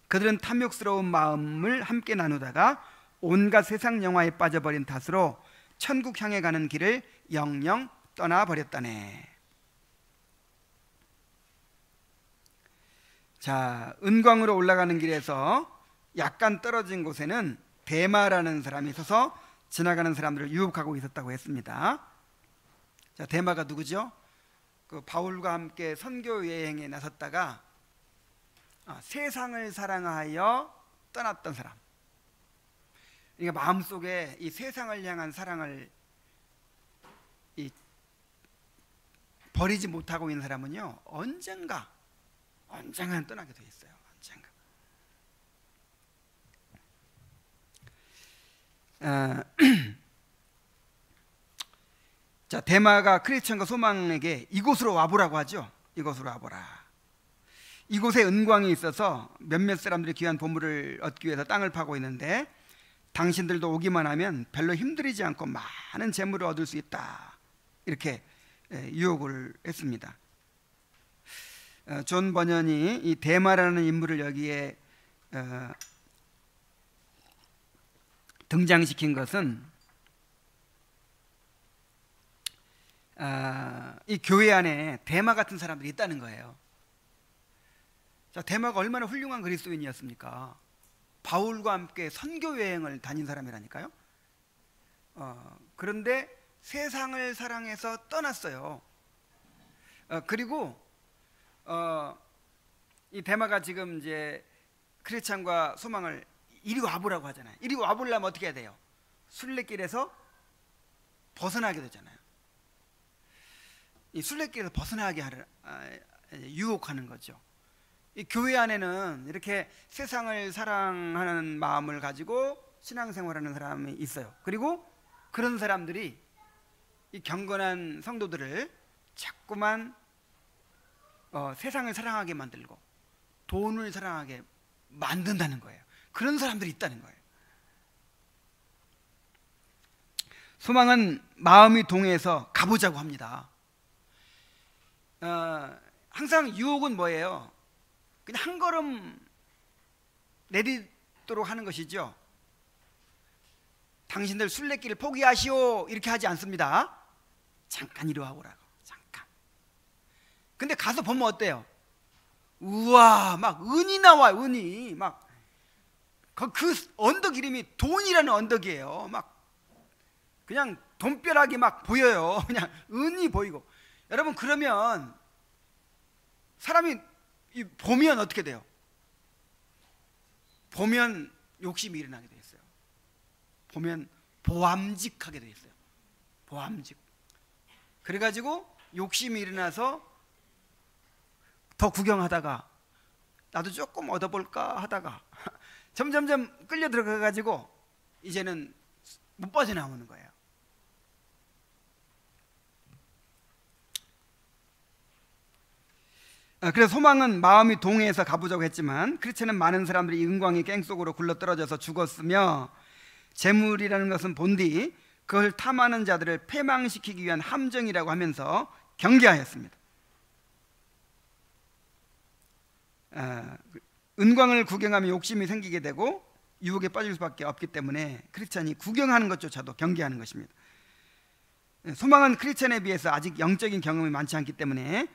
그들은 탐욕스러운 마음을 함께 나누다가 온갖 세상 영화에 빠져버린 탓으로 천국 향해 가는 길을 영영 떠나버렸다네. 자, 은광으로 올라가는 길에서 약간 떨어진 곳에는 데마라는 사람이 있어서 지나가는 사람들을 유혹하고 있었다고 했습니다. 자, 데마가 누구죠? 그 바울과 함께 선교 여행에 나섰다가 세상을 사랑하여 떠났던 사람. 그러니까 마음속에 이 세상을 향한 사랑을 버리지 못하고 있는 사람은요, 언젠가는 떠나게 돼 있어요. 언젠가. 자, 데마가 크리스천과 소망에게 이곳으로 와보라고 하죠. 이곳으로 와보라. 이곳에 은광이 있어서 몇몇 사람들이 귀한 보물을 얻기 위해서 땅을 파고 있는데 당신들도 오기만 하면 별로 힘들이지 않고 많은 재물을 얻을 수 있다. 이렇게 유혹을 했습니다. 존 버년이 이 데마라는 인물을 여기에 등장시킨 것은 이 교회 안에 데마 같은 사람들이 있다는 거예요. 자, 데마가 얼마나 훌륭한 그리스도인이었습니까? 바울과 함께 선교 여행을 다닌 사람이라니까요. 그런데 세상을 사랑해서 떠났어요. 그리고 이 데마가 지금 이제 크리스찬과 소망을 이리 와보라고 하잖아요. 이리 와보려면 어떻게 해야 돼요? 순례길에서 벗어나게 되잖아요. 이 순례길에서 벗어나게 유혹하는 거죠. 이 교회 안에는 이렇게 세상을 사랑하는 마음을 가지고 신앙생활하는 사람이 있어요. 그리고 그런 사람들이 이 경건한 성도들을 자꾸만 세상을 사랑하게 만들고 돈을 사랑하게 만든다는 거예요. 그런 사람들이 있다는 거예요. 소망은 마음이 동해서 가보자고 합니다. 항상 유혹은 뭐예요? 그냥 한 걸음 내딛도록 하는 것이죠. 당신들 순례길을 포기하시오 이렇게 하지 않습니다. 잠깐 이리 와보라고. 잠깐. 근데 가서 보면 어때요? 우와, 막 은이 나와요. 은이 막 그 언덕 이름이 돈이라는 언덕이에요. 막 그냥 돈벼락이 막 보여요. 그냥 은이 보이고. 여러분, 그러면 사람이 보면 어떻게 돼요? 보면 욕심이 일어나게 돼 있어요. 보면 보암직하게 돼 있어요. 보암직. 그래가지고 욕심이 일어나서 더 구경하다가 나도 조금 얻어볼까 하다가 점점점 끌려 들어가가지고 이제는 못 빠져나오는 거예요. 그래서 소망은 마음이 동해서 가보자고 했지만 크리스천은 많은 사람들이 이 은광이 깽속으로 굴러떨어져서 죽었으며 재물이라는 것은 본디 그걸 탐하는 자들을 패망시키기 위한 함정이라고 하면서 경계하였습니다. 은광을 구경하면 욕심이 생기게 되고 유혹에 빠질 수밖에 없기 때문에 크리스천이 구경하는 것조차도 경계하는 것입니다. 소망은 크리스천에 비해서 아직 영적인 경험이 많지 않기 때문에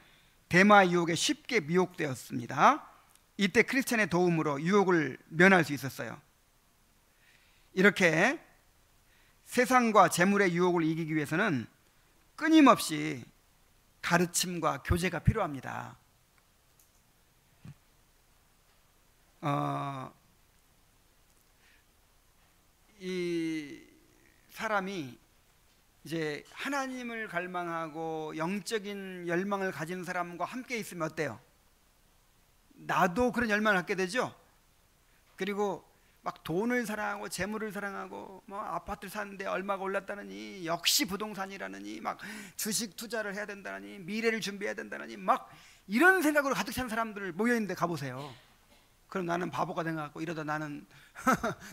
데마 유혹에 쉽게 미혹되었습니다. 이때 크리스천의 도움으로 유혹을 면할 수 있었어요. 이렇게 세상과 재물의 유혹을 이기기 위해서는 끊임없이 가르침과 교제가 필요합니다. 이 사람이 이제 하나님을 갈망하고 영적인 열망을 가진 사람과 함께 있으면 어때요? 나도 그런 열망을 갖게 되죠. 그리고 막 돈을 사랑하고 재물을 사랑하고 뭐 아파트를 사는데 얼마가 올랐다느니 역시 부동산이라느니 막 주식 투자를 해야 된다느니 미래를 준비해야 된다느니 막 이런 생각으로 가득 찬 사람들 모여있는데 가보세요. 그럼 나는 바보가 돼갖고 이러다 나는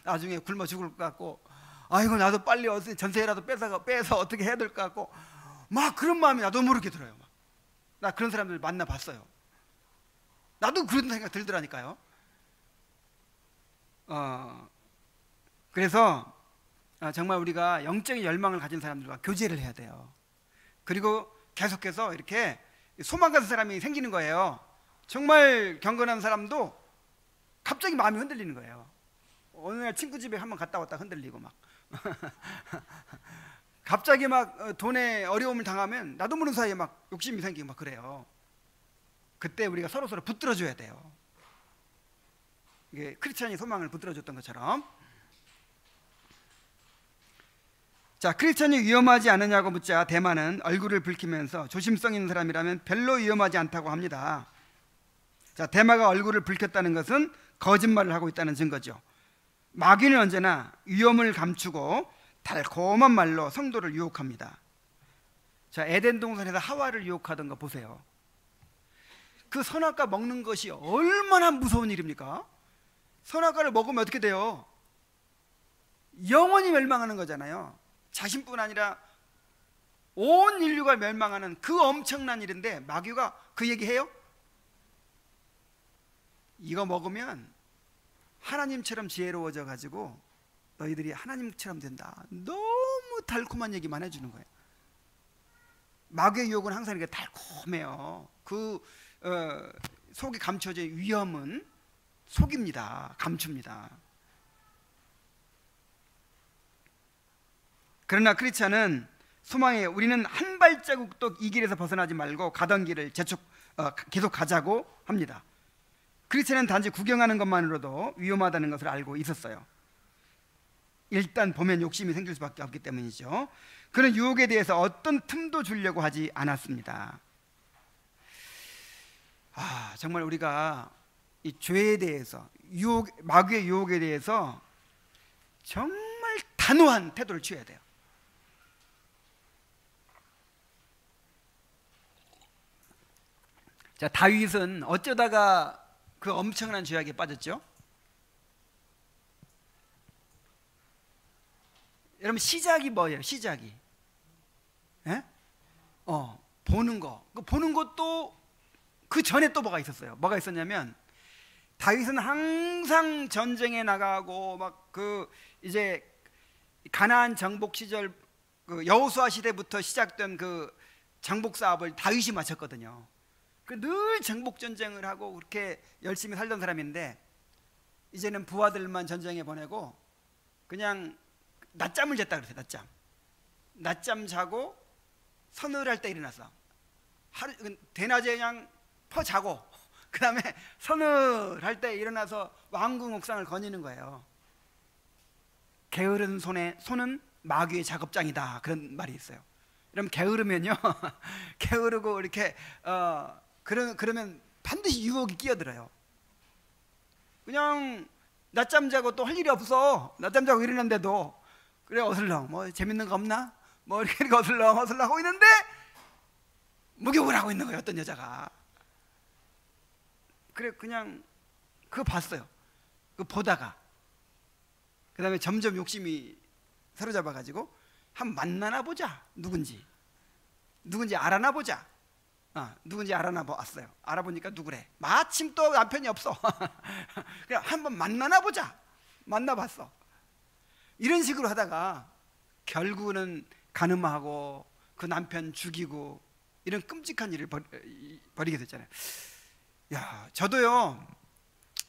나중에 굶어 죽을 것 같고 아이고 나도 빨리 전세라도 빼서 어떻게 해야 될 것 같고 막 그런 마음이 나도 모르게 들어요. 나 그런 사람들 만나봤어요. 나도 그런 생각 들더라니까요. 그래서 정말 우리가 영적인 열망을 가진 사람들과 교제를 해야 돼요. 그리고 계속해서 이렇게 소망 가진 사람이 생기는 거예요. 정말 경건한 사람도 갑자기 마음이 흔들리는 거예요. 어느 날 친구 집에 한번 갔다 왔다 흔들리고 막 갑자기 막 돈에 어려움을 당하면 나도 모르는 사이에 막 욕심이 생기고 막 그래요. 그때 우리가 서로 붙들어줘야 돼요. 이게 크리스찬이 소망을 붙들어줬던 것처럼. 자, 크리스찬이 위험하지 않느냐고 묻자 대마는 얼굴을 붉히면서 조심성 있는 사람이라면 별로 위험하지 않다고 합니다. 자, 대마가 얼굴을 붉혔다는 것은 거짓말을 하고 있다는 증거죠. 마귀는 언제나 위험을 감추고 달콤한 말로 성도를 유혹합니다. 자, 에덴 동산에서 하와를 유혹하던 거 보세요. 그 선악과 먹는 것이 얼마나 무서운 일입니까? 선악과를 먹으면 어떻게 돼요? 영원히 멸망하는 거잖아요. 자신뿐 아니라 온 인류가 멸망하는 그 엄청난 일인데 마귀가 그 얘기해요? 이거 먹으면 하나님처럼 지혜로워져 가지고 너희들이 하나님처럼 된다. 너무 달콤한 얘기만 해주는 거예요. 마귀의 유혹은 항상 이렇게 달콤해요. 그 속이 감춰진 위험은 속입니다. 감춥니다. 그러나 크리스찬은 소망에 우리는 한 발자국도 이 길에서 벗어나지 말고 가던 길을 계속 가자고 합니다. 크리스찬은 단지 구경하는 것만으로도 위험하다는 것을 알고 있었어요. 일단 보면 욕심이 생길 수밖에 없기 때문이죠. 그는 유혹에 대해서 어떤 틈도 주려고 하지 않았습니다. 정말 우리가 이 죄에 대해서 마귀의 유혹에 대해서 정말 단호한 태도를 취해야 돼요. 자, 다윗은 어쩌다가 그 엄청난 죄악에 빠졌죠? 여러분, 시작이 뭐예요? 시작이 보는 거. 보는 것도 그 전에 또 뭐가 있었어요. 뭐가 있었냐면 다윗은 항상 전쟁에 나가고 막 이제 가나안 정복 시절 여호수아 시대부터 시작된 그 정복 사업을 다윗이 마쳤거든요. 늘 정복 전쟁을 하고 그렇게 열심히 살던 사람인데 이제는 부하들만 전쟁에 보내고 그냥 낮잠을 잤다 그랬어요. 낮잠 자고 서늘할 때 일어나서 대낮에 그냥 퍼 자고 그 다음에 서늘할 때 일어나서 왕궁 옥상을 거니는 거예요. 게으른 손은 마귀의 작업장이다, 그런 말이 있어요. 여러분, 게으르면요 게으르고 이렇게 그러면 반드시 유혹이 끼어들어요. 그냥 낮잠 자고 또 할 일이 없어. 낮잠 자고 일어났는데도 그래 어슬렁 뭐 재밌는 거 없나? 뭐 이렇게 어슬렁 하고 있는데 목욕을 하고 있는 거예요, 어떤 여자가. 그래 그냥 그거 봤어요. 그거 보다가 그 다음에 점점 욕심이 사로잡아 가지고 한번 만나나 보자. 누군지 알아나 보자. 누군지 알아나 봤어요. 알아보니까 누구래. 마침 또 남편이 없어. 그냥 한번 만나나 보자. 만나봤어. 이런 식으로 하다가 결국은 간음하고 그 남편 죽이고 이런 끔찍한 일을 벌이게 됐잖아요. 야, 저도요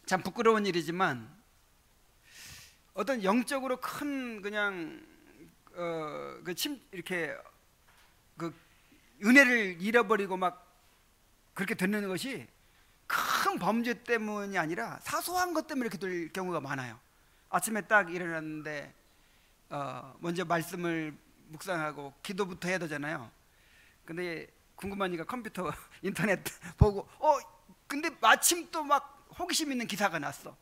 참 부끄러운 일이지만 어떤 영적으로 큰 그냥 이렇게 은혜를 잃어버리고 막 그렇게 되는 것이 큰 범죄 때문이 아니라 사소한 것 때문에 이렇게 될 경우가 많아요. 아침에 딱 일어났는데 먼저 말씀을 묵상하고 기도부터 해야 되잖아요. 근데 궁금하니까 컴퓨터 인터넷 보고 근데 마침 또 막 호기심 있는 기사가 났어.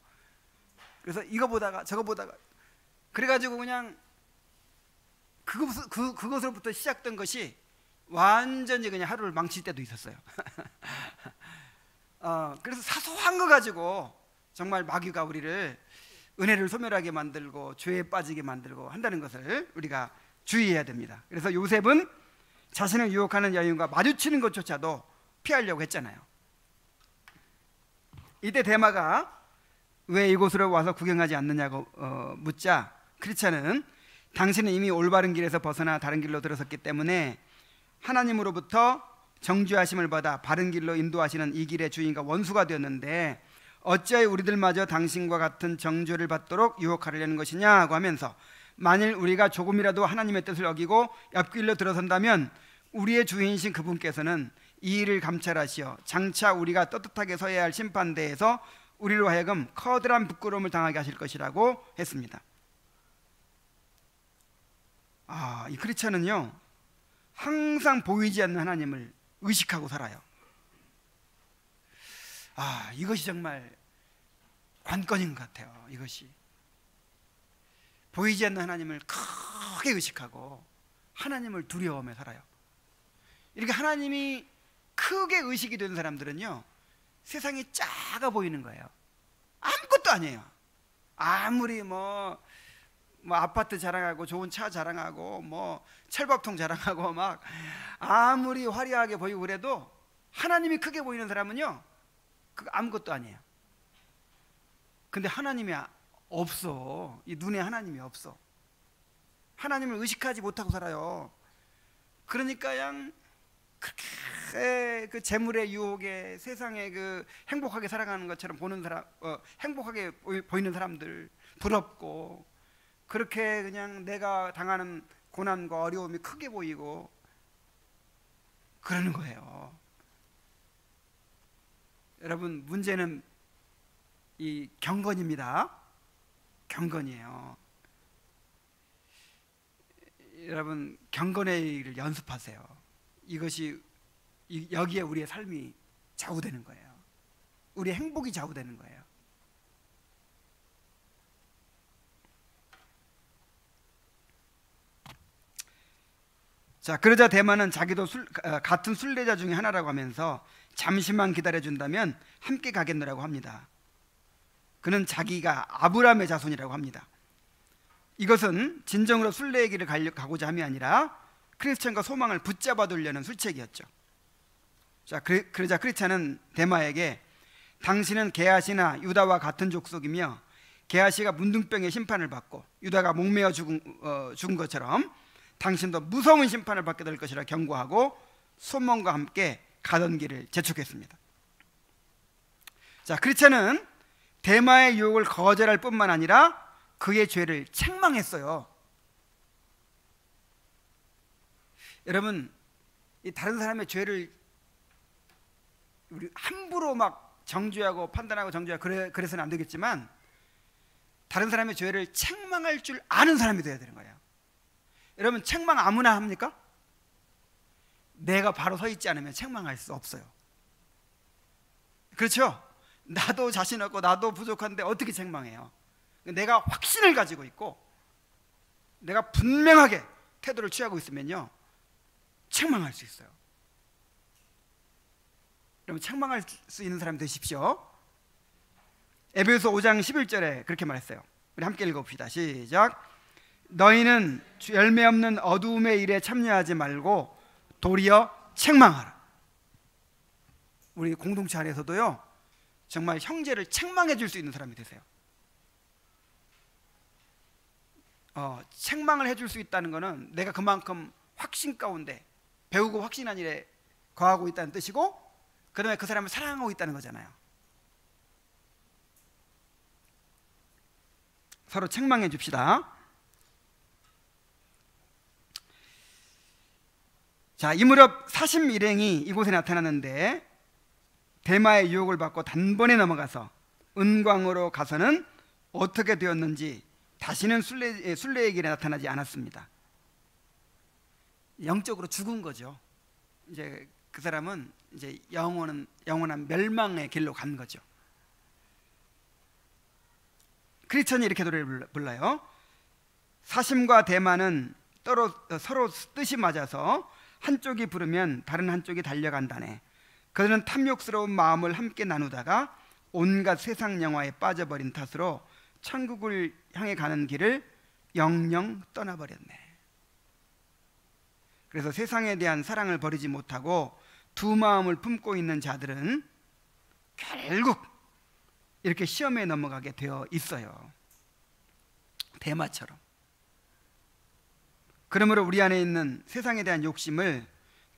그래서 이거 보다가 저거 보다가 그래가지고 그냥 그것으로부터 시작된 것이 완전히 그냥 하루를 망칠 때도 있었어요. 그래서 사소한 거 가지고 정말 마귀가 우리를 은혜를 소멸하게 만들고 죄에 빠지게 만들고 한다는 것을 우리가 주의해야 됩니다. 그래서 요셉은 자신을 유혹하는 여인과 마주치는 것조차도 피하려고 했잖아요. 이때 대마가 왜 이곳으로 와서 구경하지 않느냐고 묻자 크리스찬은 당신은 이미 올바른 길에서 벗어나 다른 길로 들어섰기 때문에 하나님으로부터 정죄하심을 받아 바른 길로 인도하시는 이 길의 주인과 원수가 되었는데 어찌하여 우리들마저 당신과 같은 정죄를 받도록 유혹하려는 것이냐고 하면서, 만일 우리가 조금이라도 하나님의 뜻을 어기고 옆길로 들어선다면 우리의 주인이신 그분께서는 이 일을 감찰하시어 장차 우리가 떳떳하게 서야 할 심판대에서 우리로 하여금 커다란 부끄러움을 당하게 하실 것이라고 했습니다. 이 크리스천은요 항상 보이지 않는 하나님을 의식하고 살아요. 이것이 정말 관건인 것 같아요. 이것이 보이지 않는 하나님을 크게 의식하고 하나님을 두려워하며 살아요. 이렇게 하나님이 크게 의식이 되는 사람들은요 세상이 작아 보이는 거예요. 아무것도 아니에요. 아무리 뭐 아파트 자랑하고 좋은 차 자랑하고 뭐 철밥통 자랑하고 막 아무리 화려하게 보이고 그래도 하나님이 크게 보이는 사람은요 그 아무것도 아니에요. 근데 하나님이 없어. 이 눈에 하나님이 없어. 하나님을 의식하지 못하고 살아요. 그러니까 그냥 그렇게 그 재물의 유혹에 세상에 그 행복하게 살아가는 것처럼 보는 사람, 행복하게 보이는 사람들 부럽고, 그렇게 그냥 내가 당하는 고난과 어려움이 크게 보이고 그러는 거예요. 여러분, 문제는 이 경건입니다. 경건이에요. 여러분, 경건의 일을 연습하세요. 이것이 여기에 우리의 삶이 좌우되는 거예요. 우리의 행복이 좌우되는 거예요. 자, 그러자 대만은 자기도 같은 순례자 중에 하나라고 하면서 잠시만 기다려준다면 함께 가겠노라고 합니다. 그는 자기가 아브라함의 자손이라고 합니다. 이것은 진정으로 순례의 길을 가고자 함이 아니라 크리스찬과 소망을 붙잡아 두려는 술책이었죠. 자, 그러자 크리스찬은 데마에게 당신은 게하시나 유다와 같은 족속이며 게하시가 문둥병의 심판을 받고 유다가 목매어 죽은 것처럼 당신도 무서운 심판을 받게 될 것이라 경고하고 소문과 함께 가던 길을 재촉했습니다. 자, 크리스찬은 데마의 유혹을 거절할 뿐만 아니라 그의 죄를 책망했어요. 여러분, 이 다른 사람의 죄를 우리 함부로 막 정죄하고 판단하고 정죄하고 그래서는 안 되겠지만, 다른 사람의 죄를 책망할 줄 아는 사람이 되어야 되는 거예요. 여러분, 책망 아무나 합니까? 내가 바로 서 있지 않으면 책망할 수 없어요. 그렇죠? 나도 자신 없고 나도 부족한데 어떻게 책망해요? 내가 확신을 가지고 있고 내가 분명하게 태도를 취하고 있으면요 책망할 수 있어요. 여러분, 책망할 수 있는 사람 되십시오. 에베소 5장 11절에 그렇게 말했어요. 우리 함께 읽어봅시다. 시작. 너희는 열매 없는 어두움의 일에 참여하지 말고 도리어 책망하라. 우리 공동체 안에서도요 정말 형제를 책망해 줄 수 있는 사람이 되세요. 책망을 해줄 수 있다는 것은 내가 그만큼 확신 가운데 배우고 확신한 일에 거하고 있다는 뜻이고, 그 다음에 그 사람을 사랑하고 있다는 거잖아요. 서로 책망해 줍시다. 자, 이 무렵 사심 일행이 이곳에 나타났는데 데마의 유혹을 받고 단번에 넘어가서 은광으로 가서는 어떻게 되었는지 다시는 순례의 길에 나타나지 않았습니다. 영적으로 죽은 거죠. 이제 그 사람은 이제 영원한 멸망의 길로 간 거죠. 크리스천이 이렇게 노래를 불러요. 사심과 대만은 서로 뜻이 맞아서 한쪽이 부르면 다른 한쪽이 달려간다네. 그들은 탐욕스러운 마음을 함께 나누다가 온갖 세상 영화에 빠져버린 탓으로 천국을 향해 가는 길을 영영 떠나버렸네. 그래서 세상에 대한 사랑을 버리지 못하고 두 마음을 품고 있는 자들은 결국 이렇게 시험에 넘어가게 되어 있어요. 대마처럼. 그러므로 우리 안에 있는 세상에 대한 욕심을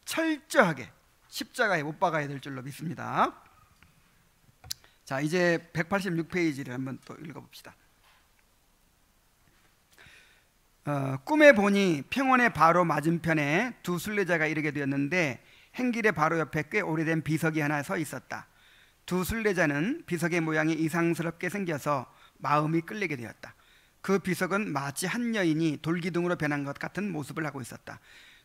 철저하게 십자가에 못 박아야 될 줄로 믿습니다. 자, 이제 186페이지를 한번 또 읽어봅시다. 꿈에 보니 평원의 바로 맞은편에 두 순례자가 이르게 되었는데 행길의 바로 옆에 꽤 오래된 비석이 하나 서 있었다. 두 순례자는 비석의 모양이 이상스럽게 생겨서 마음이 끌리게 되었다. 그 비석은 마치 한 여인이 돌기둥으로 변한 것 같은 모습을 하고 있었다.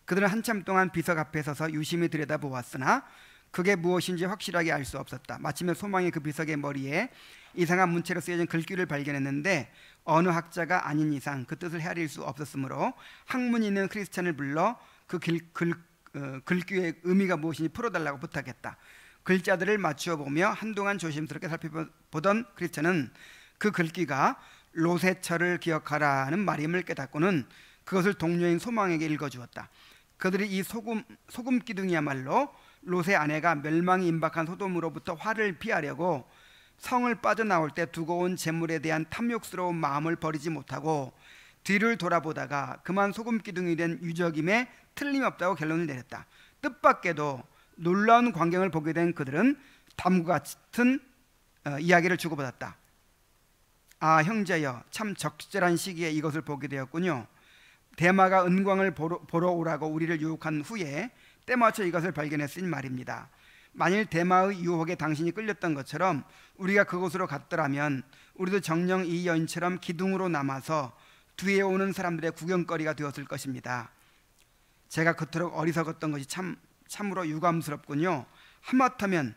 그들은 한참 동안 비석 앞에 서서 유심히 들여다보았으나 그게 무엇인지 확실하게 알 수 없었다. 마침내 소망이 그 비석의 머리에 이상한 문체로 쓰여진 글귀를 발견했는데 어느 학자가 아닌 이상 그 뜻을 헤아릴 수 없었으므로 학문이 있는 크리스찬을 불러 그 글귀의 의미가 무엇인지 풀어달라고 부탁했다. 글자들을 맞추어 보며 한동안 조심스럽게 살펴보던 크리스찬은 그 글귀가 로세처를 기억하라는 말임을 깨닫고는 그것을 동료인 소망에게 읽어주었다. 그들이 이 소금 기둥이야말로 롯의 아내가 멸망이 임박한 소돔으로부터 화를 피하려고 성을 빠져나올 때 두고 온 재물에 대한 탐욕스러운 마음을 버리지 못하고 뒤를 돌아보다가 그만 소금 기둥이 된 유적임에 틀림없다고 결론을 내렸다. 뜻밖에도 놀라운 광경을 보게 된 그들은 다음과 같은 이야기를 주고받았다. 아, 형제여, 참 적절한 시기에 이것을 보게 되었군요. 대마가 은광을 보러 오라고 우리를 유혹한 후에 때맞춰 이것을 발견했으니 말입니다. 만일 대마의 유혹에 당신이 끌렸던 것처럼 우리가 그곳으로 갔더라면 우리도 정녕 이 여인처럼 기둥으로 남아서 뒤에 오는 사람들의 구경거리가 되었을 것입니다. 제가 그토록 어리석었던 것이 참으로 유감스럽군요. 하마터면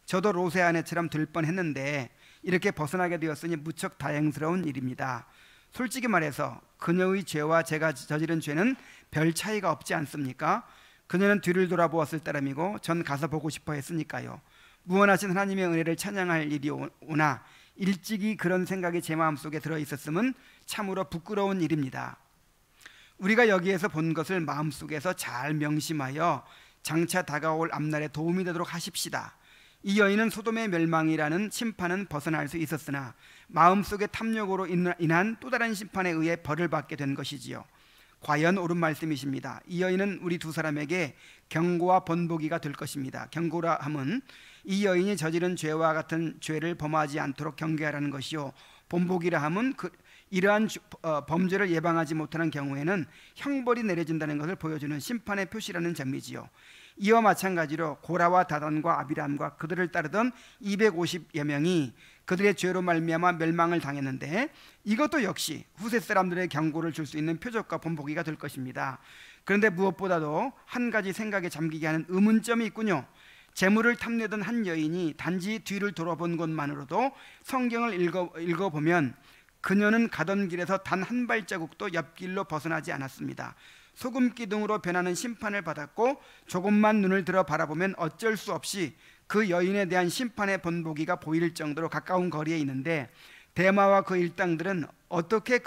저도 롯의 아내처럼 될 뻔했는데 이렇게 벗어나게 되었으니 무척 다행스러운 일입니다. 솔직히 말해서 그녀의 죄와 제가 저지른 죄는 별 차이가 없지 않습니까? 그녀는 뒤를 돌아보았을 따름이고 전 가서 보고 싶어 했으니까요. 무한하신 하나님의 은혜를 찬양할 일이 오나 일찍이 그런 생각이 제 마음속에 들어있었음은 참으로 부끄러운 일입니다. 우리가 여기에서 본 것을 마음속에서 잘 명심하여 장차 다가올 앞날에 도움이 되도록 하십시다. 이 여인은 소돔의 멸망이라는 심판은 벗어날 수 있었으나 마음속의 탐욕으로 인한 또 다른 심판에 의해 벌을 받게 된 것이지요. 과연 옳은 말씀이십니다. 이 여인은 우리 두 사람에게 경고와 번복이가 될 것입니다. 경고라 함은 이 여인이 저지른 죄와 같은 죄를 범하지 않도록 경계하라는 것이요, 번복이라 함은 이러한 범죄를 예방하지 못하는 경우에는 형벌이 내려진다는 것을 보여주는 심판의 표시라는 점이지요. 이와 마찬가지로 고라와 다단과 아비람과 그들을 따르던 250여 명이 그들의 죄로 말미암아 멸망을 당했는데 이것도 역시 후세 사람들의 경고를 줄 수 있는 표적과 본보기가 될 것입니다. 그런데 무엇보다도 한 가지 생각에 잠기게 하는 의문점이 있군요. 재물을 탐내던 한 여인이 단지 뒤를 돌아본 것만으로도 성경을 읽어보면 그녀는 가던 길에서 단 한 발자국도 옆길로 벗어나지 않았습니다. 소금 기둥으로 변하는 심판을 받았고 조금만 눈을 들어 바라보면 어쩔 수 없이 그 여인에 대한 심판의 본보기가 보일 정도로 가까운 거리에 있는데 대마와 그 일당들은 어떻게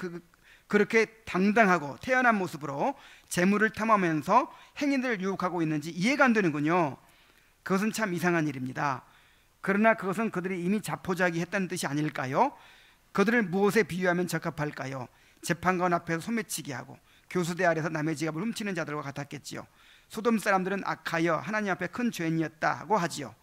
그렇게 당당하고 태연한 모습으로 재물을 탐하면서 행인들을 유혹하고 있는지 이해가 안 되는군요. 그것은 참 이상한 일입니다. 그러나 그것은 그들이 이미 자포자기했다는 뜻이 아닐까요? 그들을 무엇에 비유하면 적합할까요? 재판관 앞에서 소매치기 하고 교수대 아래서 남의 지갑을 훔치는 자들과 같았겠지요. 소돔 사람들은 악하여 하나님 앞에 큰 죄인이었다고 하지요.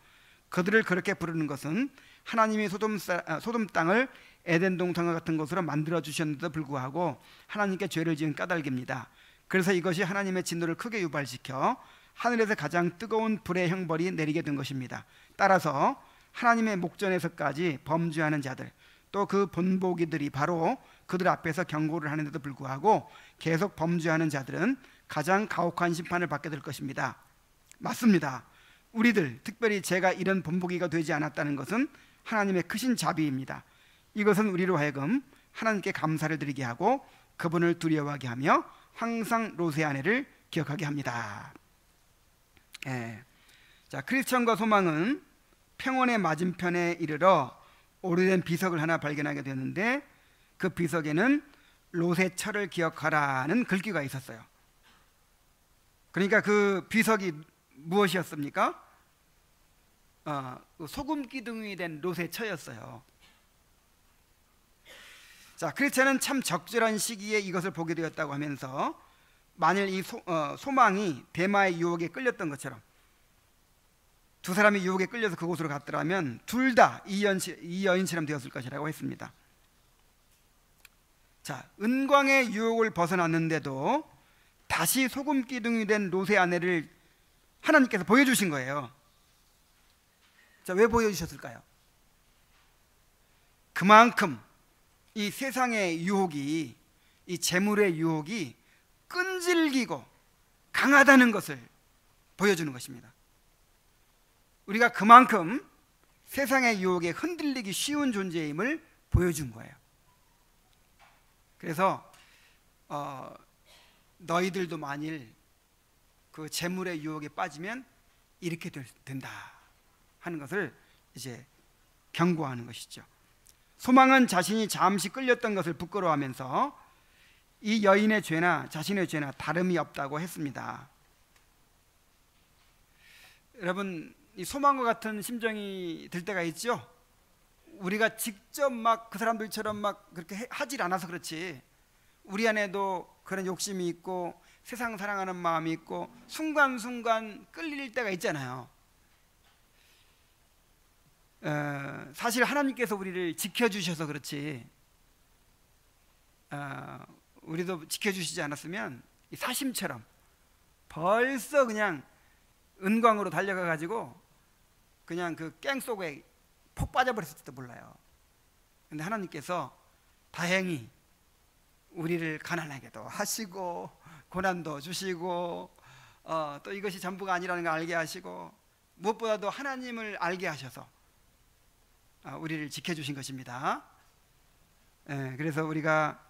그들을 그렇게 부르는 것은 하나님이 소돔 땅을 에덴 동산과 같은 곳으로 만들어 주셨는데도 불구하고 하나님께 죄를 지은 까닭입니다. 그래서 이것이 하나님의 진노를 크게 유발시켜 하늘에서 가장 뜨거운 불의 형벌이 내리게 된 것입니다. 따라서 하나님의 목전에서까지 범죄하는 자들, 또 그 본보기들이 바로 그들 앞에서 경고를 하는데도 불구하고 계속 범죄하는 자들은 가장 가혹한 심판을 받게 될 것입니다. 맞습니다. 우리들, 특별히 제가 이런 본보기가 되지 않았다는 것은 하나님의 크신 자비입니다. 이것은 우리로 하여금 하나님께 감사를 드리게 하고 그분을 두려워하게 하며 항상 롯의 아내를 기억하게 합니다. 자, 크리스천과 소망은 평원의 맞은편에 이르러 오래된 비석을 하나 발견하게 되는데 그 비석에는 롯의 철을 기억하라는 글귀가 있었어요. 그러니까 그 비석이 무엇이었습니까? 소금 기둥이 된 롯의 처였어요. 자, 크리스천은 참 적절한 시기에 이것을 보게 되었다고 하면서 만일 이 소망이 대마의 유혹에 끌렸던 것처럼 두 사람이 유혹에 끌려서 그곳으로 갔더라면 둘 다 이 여인처럼 되었을 것이라고 했습니다. 자, 은광의 유혹을 벗어났는데도 다시 소금 기둥이 된 롯의 아내를 하나님께서 보여주신 거예요. 자, 왜 보여주셨을까요? 그만큼 이 세상의 유혹이, 이 재물의 유혹이 끈질기고 강하다는 것을 보여주는 것입니다. 우리가 그만큼 세상의 유혹에 흔들리기 쉬운 존재임을 보여준 거예요. 그래서 너희들도 만일 그 재물의 유혹에 빠지면 이렇게 된다 하는 것을 이제 경고하는 것이죠. 소망은 자신이 잠시 끌렸던 것을 부끄러워하면서 이 여인의 죄나 자신의 죄나 다름이 없다고 했습니다. 여러분, 이 소망과 같은 심정이 들 때가 있죠. 우리가 직접 막 그 사람들처럼 막 그렇게 하질 않아서 그렇지, 우리 안에도 그런 욕심이 있고 세상 사랑하는 마음이 있고 순간순간 끌릴 때가 있잖아요. 사실 하나님께서 우리를 지켜주셔서 그렇지, 우리도 지켜주시지 않았으면 이 사심처럼 벌써 그냥 은광으로 달려가 가지고 그냥 그 깽 속에 폭 빠져버렸을지도 몰라요. 근데 하나님께서 다행히 우리를 가난하게도 하시고 고난도 주시고 또 이것이 전부가 아니라는 걸 알게 하시고 무엇보다도 하나님을 알게 하셔서 우리를 지켜주신 것입니다. 그래서 우리가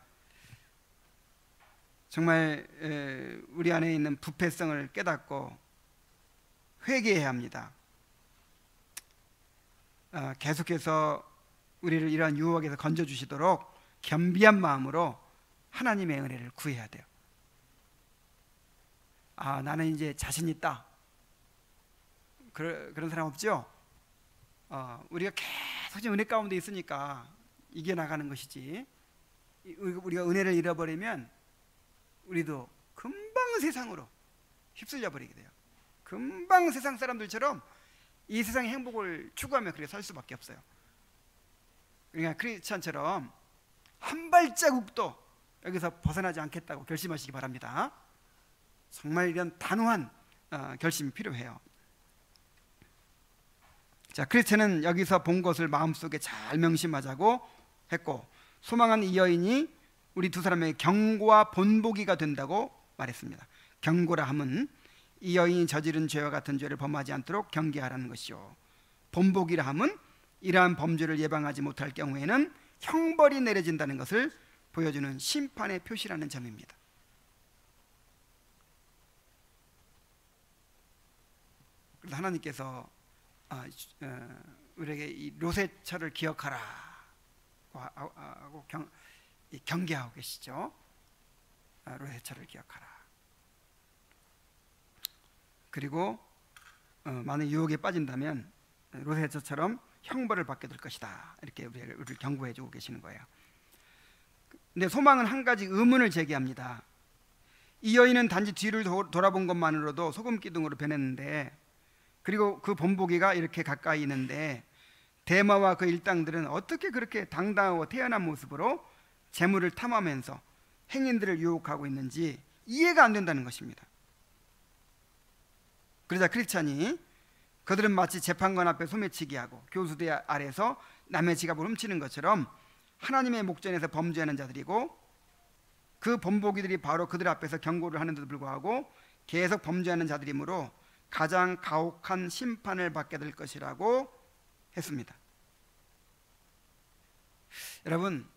정말 우리 안에 있는 부패성을 깨닫고 회개해야 합니다. 계속해서 우리를 이러한 유혹에서 건져주시도록 겸비한 마음으로 하나님의 은혜를 구해야 돼요. 나는 이제 자신 있다, 그런 사람 없죠? 우리가 계속 은혜 가운데 있으니까 이겨나가는 것이지, 우리가 은혜를 잃어버리면 우리도 금방 세상으로 휩쓸려 버리게 돼요. 금방 세상 사람들처럼 이 세상의 행복을 추구하며 그렇게 살 수밖에 없어요. 그러니까 크리스찬처럼 한 발자국도 여기서 벗어나지 않겠다고 결심하시기 바랍니다. 정말 이런 단호한 결심이 필요해요. 자, 크리스찬은 여기서 본 것을 마음속에 잘 명심하자고 했고, 소망한 이 여인이 우리 두 사람의 경고와 본보기가 된다고 말했습니다. 경고라 함은 이 여인이 저지른 죄와 같은 죄를 범하지 않도록 경계하라는 것이요, 본보기라 함은 이러한 범죄를 예방하지 못할 경우에는 형벌이 내려진다는 것을 보여주는 심판의 표시라는 점입니다. 그래서 하나님께서 우리에게 이 롯의 철을 기억하라 하고 경계하고 계시죠. 롯의 철을 기억하라. 그리고 많은 유혹에 빠진다면 롯의 철처럼 형벌을 받게 될 것이다, 이렇게 우리를 경고해 주고 계시는 거예요. 근데 소망은 한 가지 의문을 제기합니다. 이 여인은 단지 뒤를 돌아본 것만으로도 소금 기둥으로 변했는데, 그리고 그 본보기가 이렇게 가까이 있는데 대마와 그 일당들은 어떻게 그렇게 당당하고 태연한 모습으로 재물을 탐하면서 행인들을 유혹하고 있는지 이해가 안 된다는 것입니다. 그러자 크리스찬이 그들은 마치 재판관 앞에 소매치기 하고 교수대 아래서 남의 지갑을 훔치는 것처럼 하나님의 목전에서 범죄하는 자들이고, 그 본보기들이 바로 그들 앞에서 경고를 하는데도 불구하고 계속 범죄하는 자들이므로 가장 가혹한 심판을 받게 될 것이라고 했습니다. 여러분,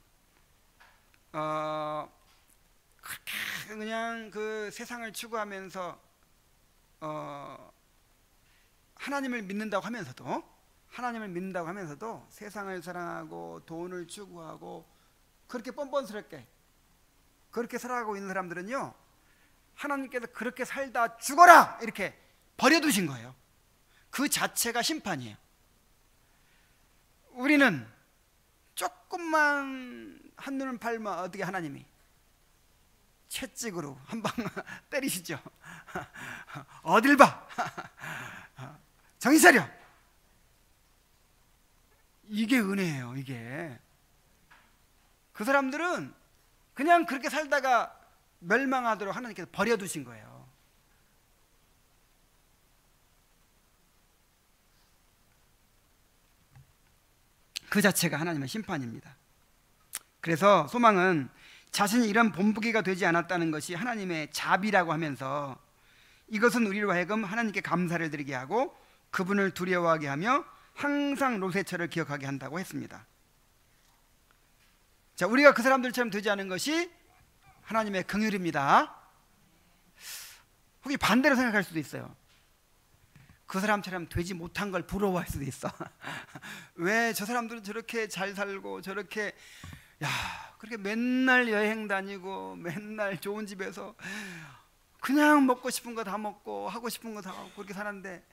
그렇게 그냥 그 세상을 추구하면서 하나님을 믿는다고 하면서도 세상을 사랑하고 돈을 추구하고 그렇게 뻔뻔스럽게 그렇게 살아가고 있는 사람들은요, 하나님께서 그렇게 살다 죽어라 이렇게 버려두신 거예요. 그 자체가 심판이에요. 우리는 조금만 한눈을 팔면 어떻게 하나님이 채찍으로 한 방 때리시죠. 어딜 봐. 정신 차려. 이게 은혜예요. 이게. 그 사람들은 그냥 그렇게 살다가 멸망하도록 하나님께서 버려두신 거예요. 그 자체가 하나님의 심판입니다. 그래서 소망은 자신이 이런 본보기가 되지 않았다는 것이 하나님의 자비라고 하면서 이것은 우리로 하여금 하나님께 감사를 드리게 하고 그분을 두려워하게 하며 항상 롯의 기억하게 한다고 했습니다. 자, 우리가 그 사람들처럼 되지 않은 것이 하나님의 긍휼입니다. 혹시 반대로 생각할 수도 있어요. 그 사람처럼 되지 못한 걸 부러워할 수도 있어. 왜 저 사람들은 저렇게 잘 살고 저렇게 그렇게 맨날 여행 다니고 맨날 좋은 집에서 그냥 먹고 싶은 거 다 먹고 하고 싶은 거 다 하고 그렇게 사는데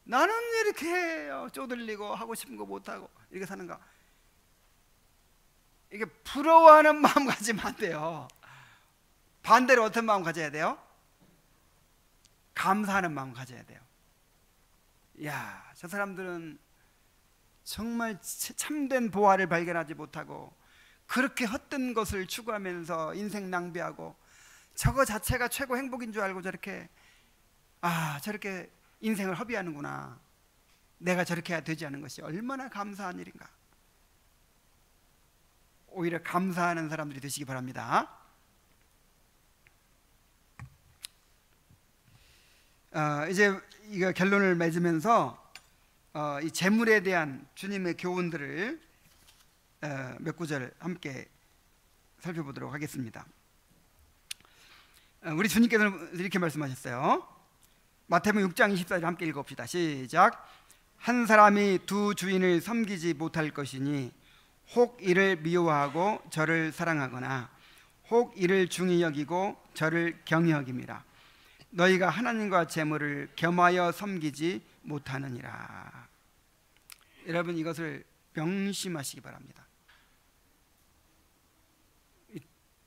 나는 왜 이렇게 쪼들리고 하고 싶은 거 못하고 이렇게 사는가? 이게 부러워하는 마음 가지면 안 돼요. 반대로 어떤 마음 가져야 돼요? 감사하는 마음 가져야 돼요. 저 사람들은 정말 참된 보화를 발견하지 못하고 그렇게 헛된 것을 추구하면서 인생 낭비하고 저거 자체가 최고 행복인 줄 알고 저렇게 저렇게 인생을 허비하는구나. 내가 저렇게 해야 되지 않은 것이 얼마나 감사한 일인가. 오히려 감사하는 사람들이 되시기 바랍니다. 이제 이거 결론을 맺으면서 이 재물에 대한 주님의 교훈들을 몇 구절 함께 살펴보도록 하겠습니다. 우리 주님께서는 이렇게 말씀하셨어요. 마태복음 6장 24절 함께 읽어봅시다. 시작. 한 사람이 두 주인을 섬기지 못할 것이니 혹 이를 미워하고 저를 사랑하거나 혹 이를 중히 여기고 저를 경히 여김이라. 너희가 하나님과 재물을 겸하여 섬기지 못하느니라. 여러분 이것을 명심하시기 바랍니다.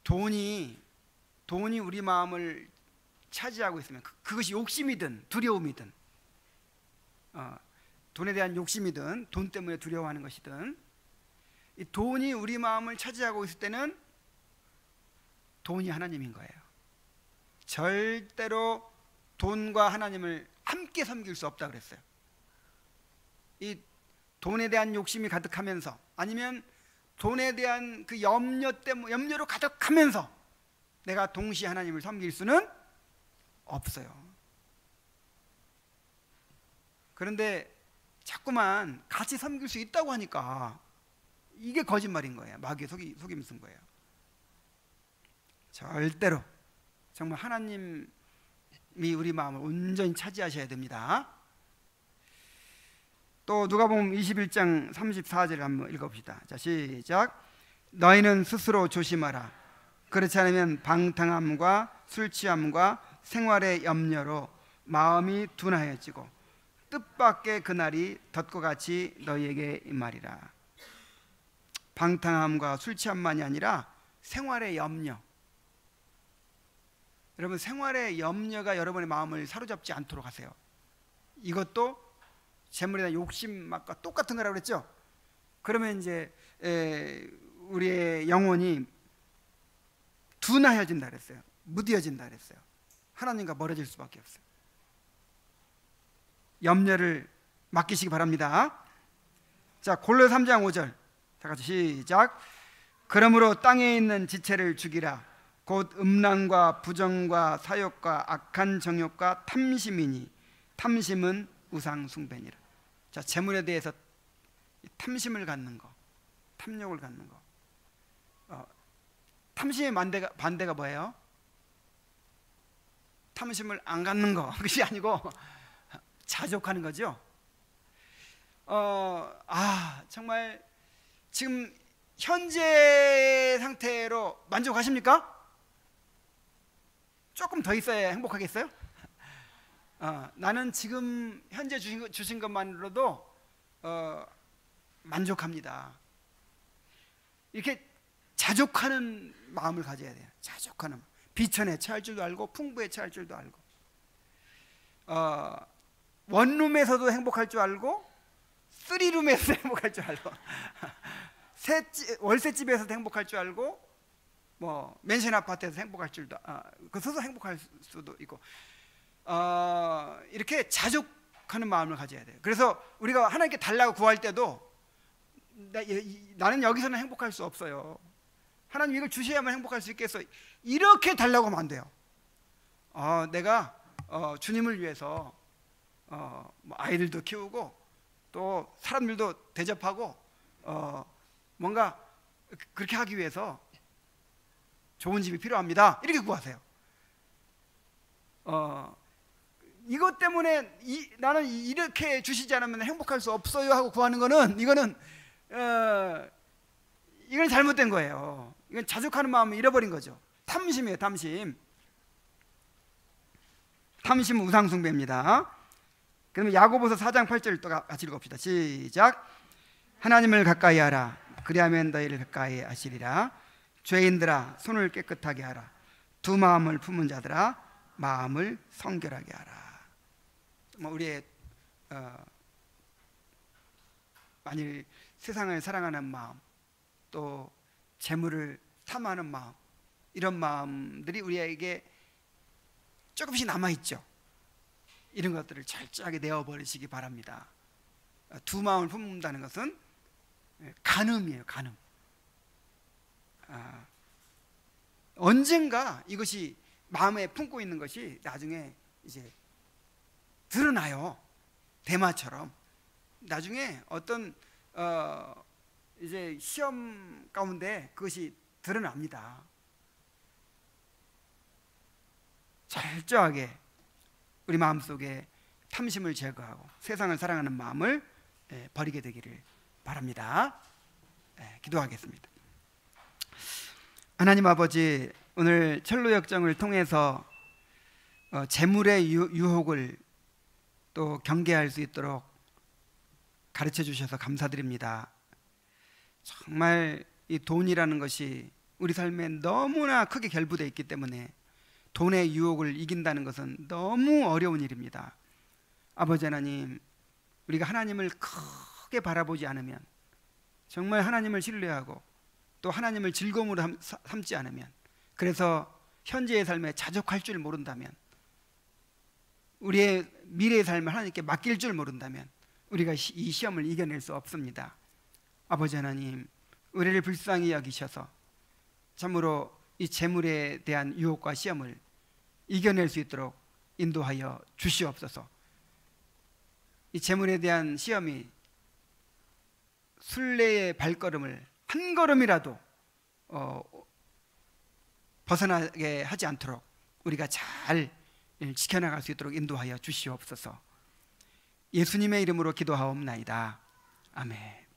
돈이 우리 마음을 차지하고 있으면 그것이 욕심이든 두려움이든 돈에 대한 욕심이든 돈 때문에 두려워하는 것이든 이 돈이 우리 마음을 차지하고 있을 때는 돈이 하나님인 거예요. 절대로 돈과 하나님을 함께 섬길 수 없다 그랬어요. 이 돈에 대한 욕심이 가득하면서 아니면 돈에 대한 그 염려로 가득하면서 내가 동시에 하나님을 섬길 수는 없어요. 그런데 자꾸만 같이 섬길 수 있다고 하니까 이게 거짓말인 거예요. 마귀의 속임을 쓴 거예요. 절대로 정말 하나님이 우리 마음을 온전히 차지하셔야 됩니다. 또 누가복음 21장 34절을 한번 읽어봅시다. 자, 시작. 너희는 스스로 조심하라. 그렇지 않으면 방탕함과 술취함과 생활의 염려로 마음이 둔하여지고 뜻밖의 그날이 덫과 같이 너희에게 임하리라. 방탕함과 술취함만이 아니라 생활의 염려. 여러분 생활의 염려가 여러분의 마음을 사로잡지 않도록 하세요. 이것도 재물에 대한 욕심과 똑같은 거라고 그랬죠. 그러면 이제 우리의 영혼이 둔하여진다 그랬어요. 무뎌진다 그랬어요. 하나님과 멀어질 수밖에 없어요. 염려를 맡기시기 바랍니다. 자, 골로새 3장 5절 다 같이 시작. 그러므로 땅에 있는 지체를 죽이라. 곧 음란과 부정과 사욕과 악한 정욕과 탐심이니 탐심은 우상 숭배니라. 자, 재물에 대해서 탐심을 갖는 거, 탐욕을 갖는 거. 탐심의 반대가 뭐예요? 탐심을 안 갖는 거. 그것이 아니고 자족하는 거죠. 정말 지금 현재 상태로 만족하십니까? 조금 더 있어야 행복하겠어요? 나는 지금 현재 주신 것만으로도 만족합니다. 이렇게 자족하는 마음을 가져야 돼요. 자족하는 비천에 처할 줄도 알고 풍부에 처할 줄도 알고 원룸에서도 행복할 줄 알고 쓰리룸에서도 행복할 줄 알고 월세집에서도 행복할 줄 알고 뭐 맨션 아파트에서 행복할 줄도 그서도 행복할 수도 있고 이렇게 자족하는 마음을 가져야 돼요. 그래서 우리가 하나님께 달라고 구할 때도 나는 여기서는 행복할 수 없어요. 하나님 이걸 주셔야만 행복할 수 있겠어. 이렇게 달라고 하면 안 돼요. 내가 주님을 위해서 뭐 아이들도 키우고 또 사람들도 대접하고 뭔가 그렇게 하기 위해서 좋은 집이 필요합니다. 이렇게 구하세요. 이것 때문에 나는 이렇게 주시지 않으면 행복할 수 없어요 하고 구하는 거는 이건 잘못된 거예요. 이건 자족하는 마음을 잃어버린 거죠. 탐심이에요. 탐심은 우상숭배입니다. 그러면 야고보서 4장 8절 또 같이 읽어봅시다. 시작. 하나님을 가까이 하라. 그리하면 너희를 가까이 하시리라. 죄인들아 손을 깨끗하게 하라. 두 마음을 품은 자들아 마음을 성결하게 하라. 우리의 만일 세상을 사랑하는 마음, 또 재물을 탐하는 마음, 이런 마음들이 우리에게 조금씩 남아있죠. 이런 것들을 철저하게 내어버리시기 바랍니다. 두 마음을 품는다는 것은 간음이에요. 간음. 언젠가 이것이 마음에 품고 있는 것이 나중에 이제 드러나요. 대마처럼 나중에 어떤 이제 시험 가운데 그것이 드러납니다. 철저하게 우리 마음속에 탐심을 제거하고 세상을 사랑하는 마음을 버리게 되기를 바랍니다. 기도하겠습니다. 하나님 아버지, 오늘 철로 역정을 통해서 재물의 유혹을 또 경계할 수 있도록 가르쳐 주셔서 감사드립니다. 정말 이 돈이라는 것이 우리 삶에 너무나 크게 결부되어 있기 때문에 돈의 유혹을 이긴다는 것은 너무 어려운 일입니다. 아버지 하나님, 우리가 하나님을 크게 바라보지 않으면, 정말 하나님을 신뢰하고 또 하나님을 즐거움으로 삼지 않으면, 그래서 현재의 삶에 자족할 줄 모른다면, 우리의 미래의 삶을 하나님께 맡길 줄 모른다면 우리가 이 시험을 이겨낼 수 없습니다. 아버지 하나님, 우리를 불쌍히 여기셔서 참으로 이 재물에 대한 유혹과 시험을 이겨낼 수 있도록 인도하여 주시옵소서. 이 재물에 대한 시험이 순례의 발걸음을 한 걸음이라도 벗어나게 하지 않도록 우리가 잘 지켜나갈 수 있도록 인도하여 주시옵소서. 예수님의 이름으로 기도하옵나이다. 아멘.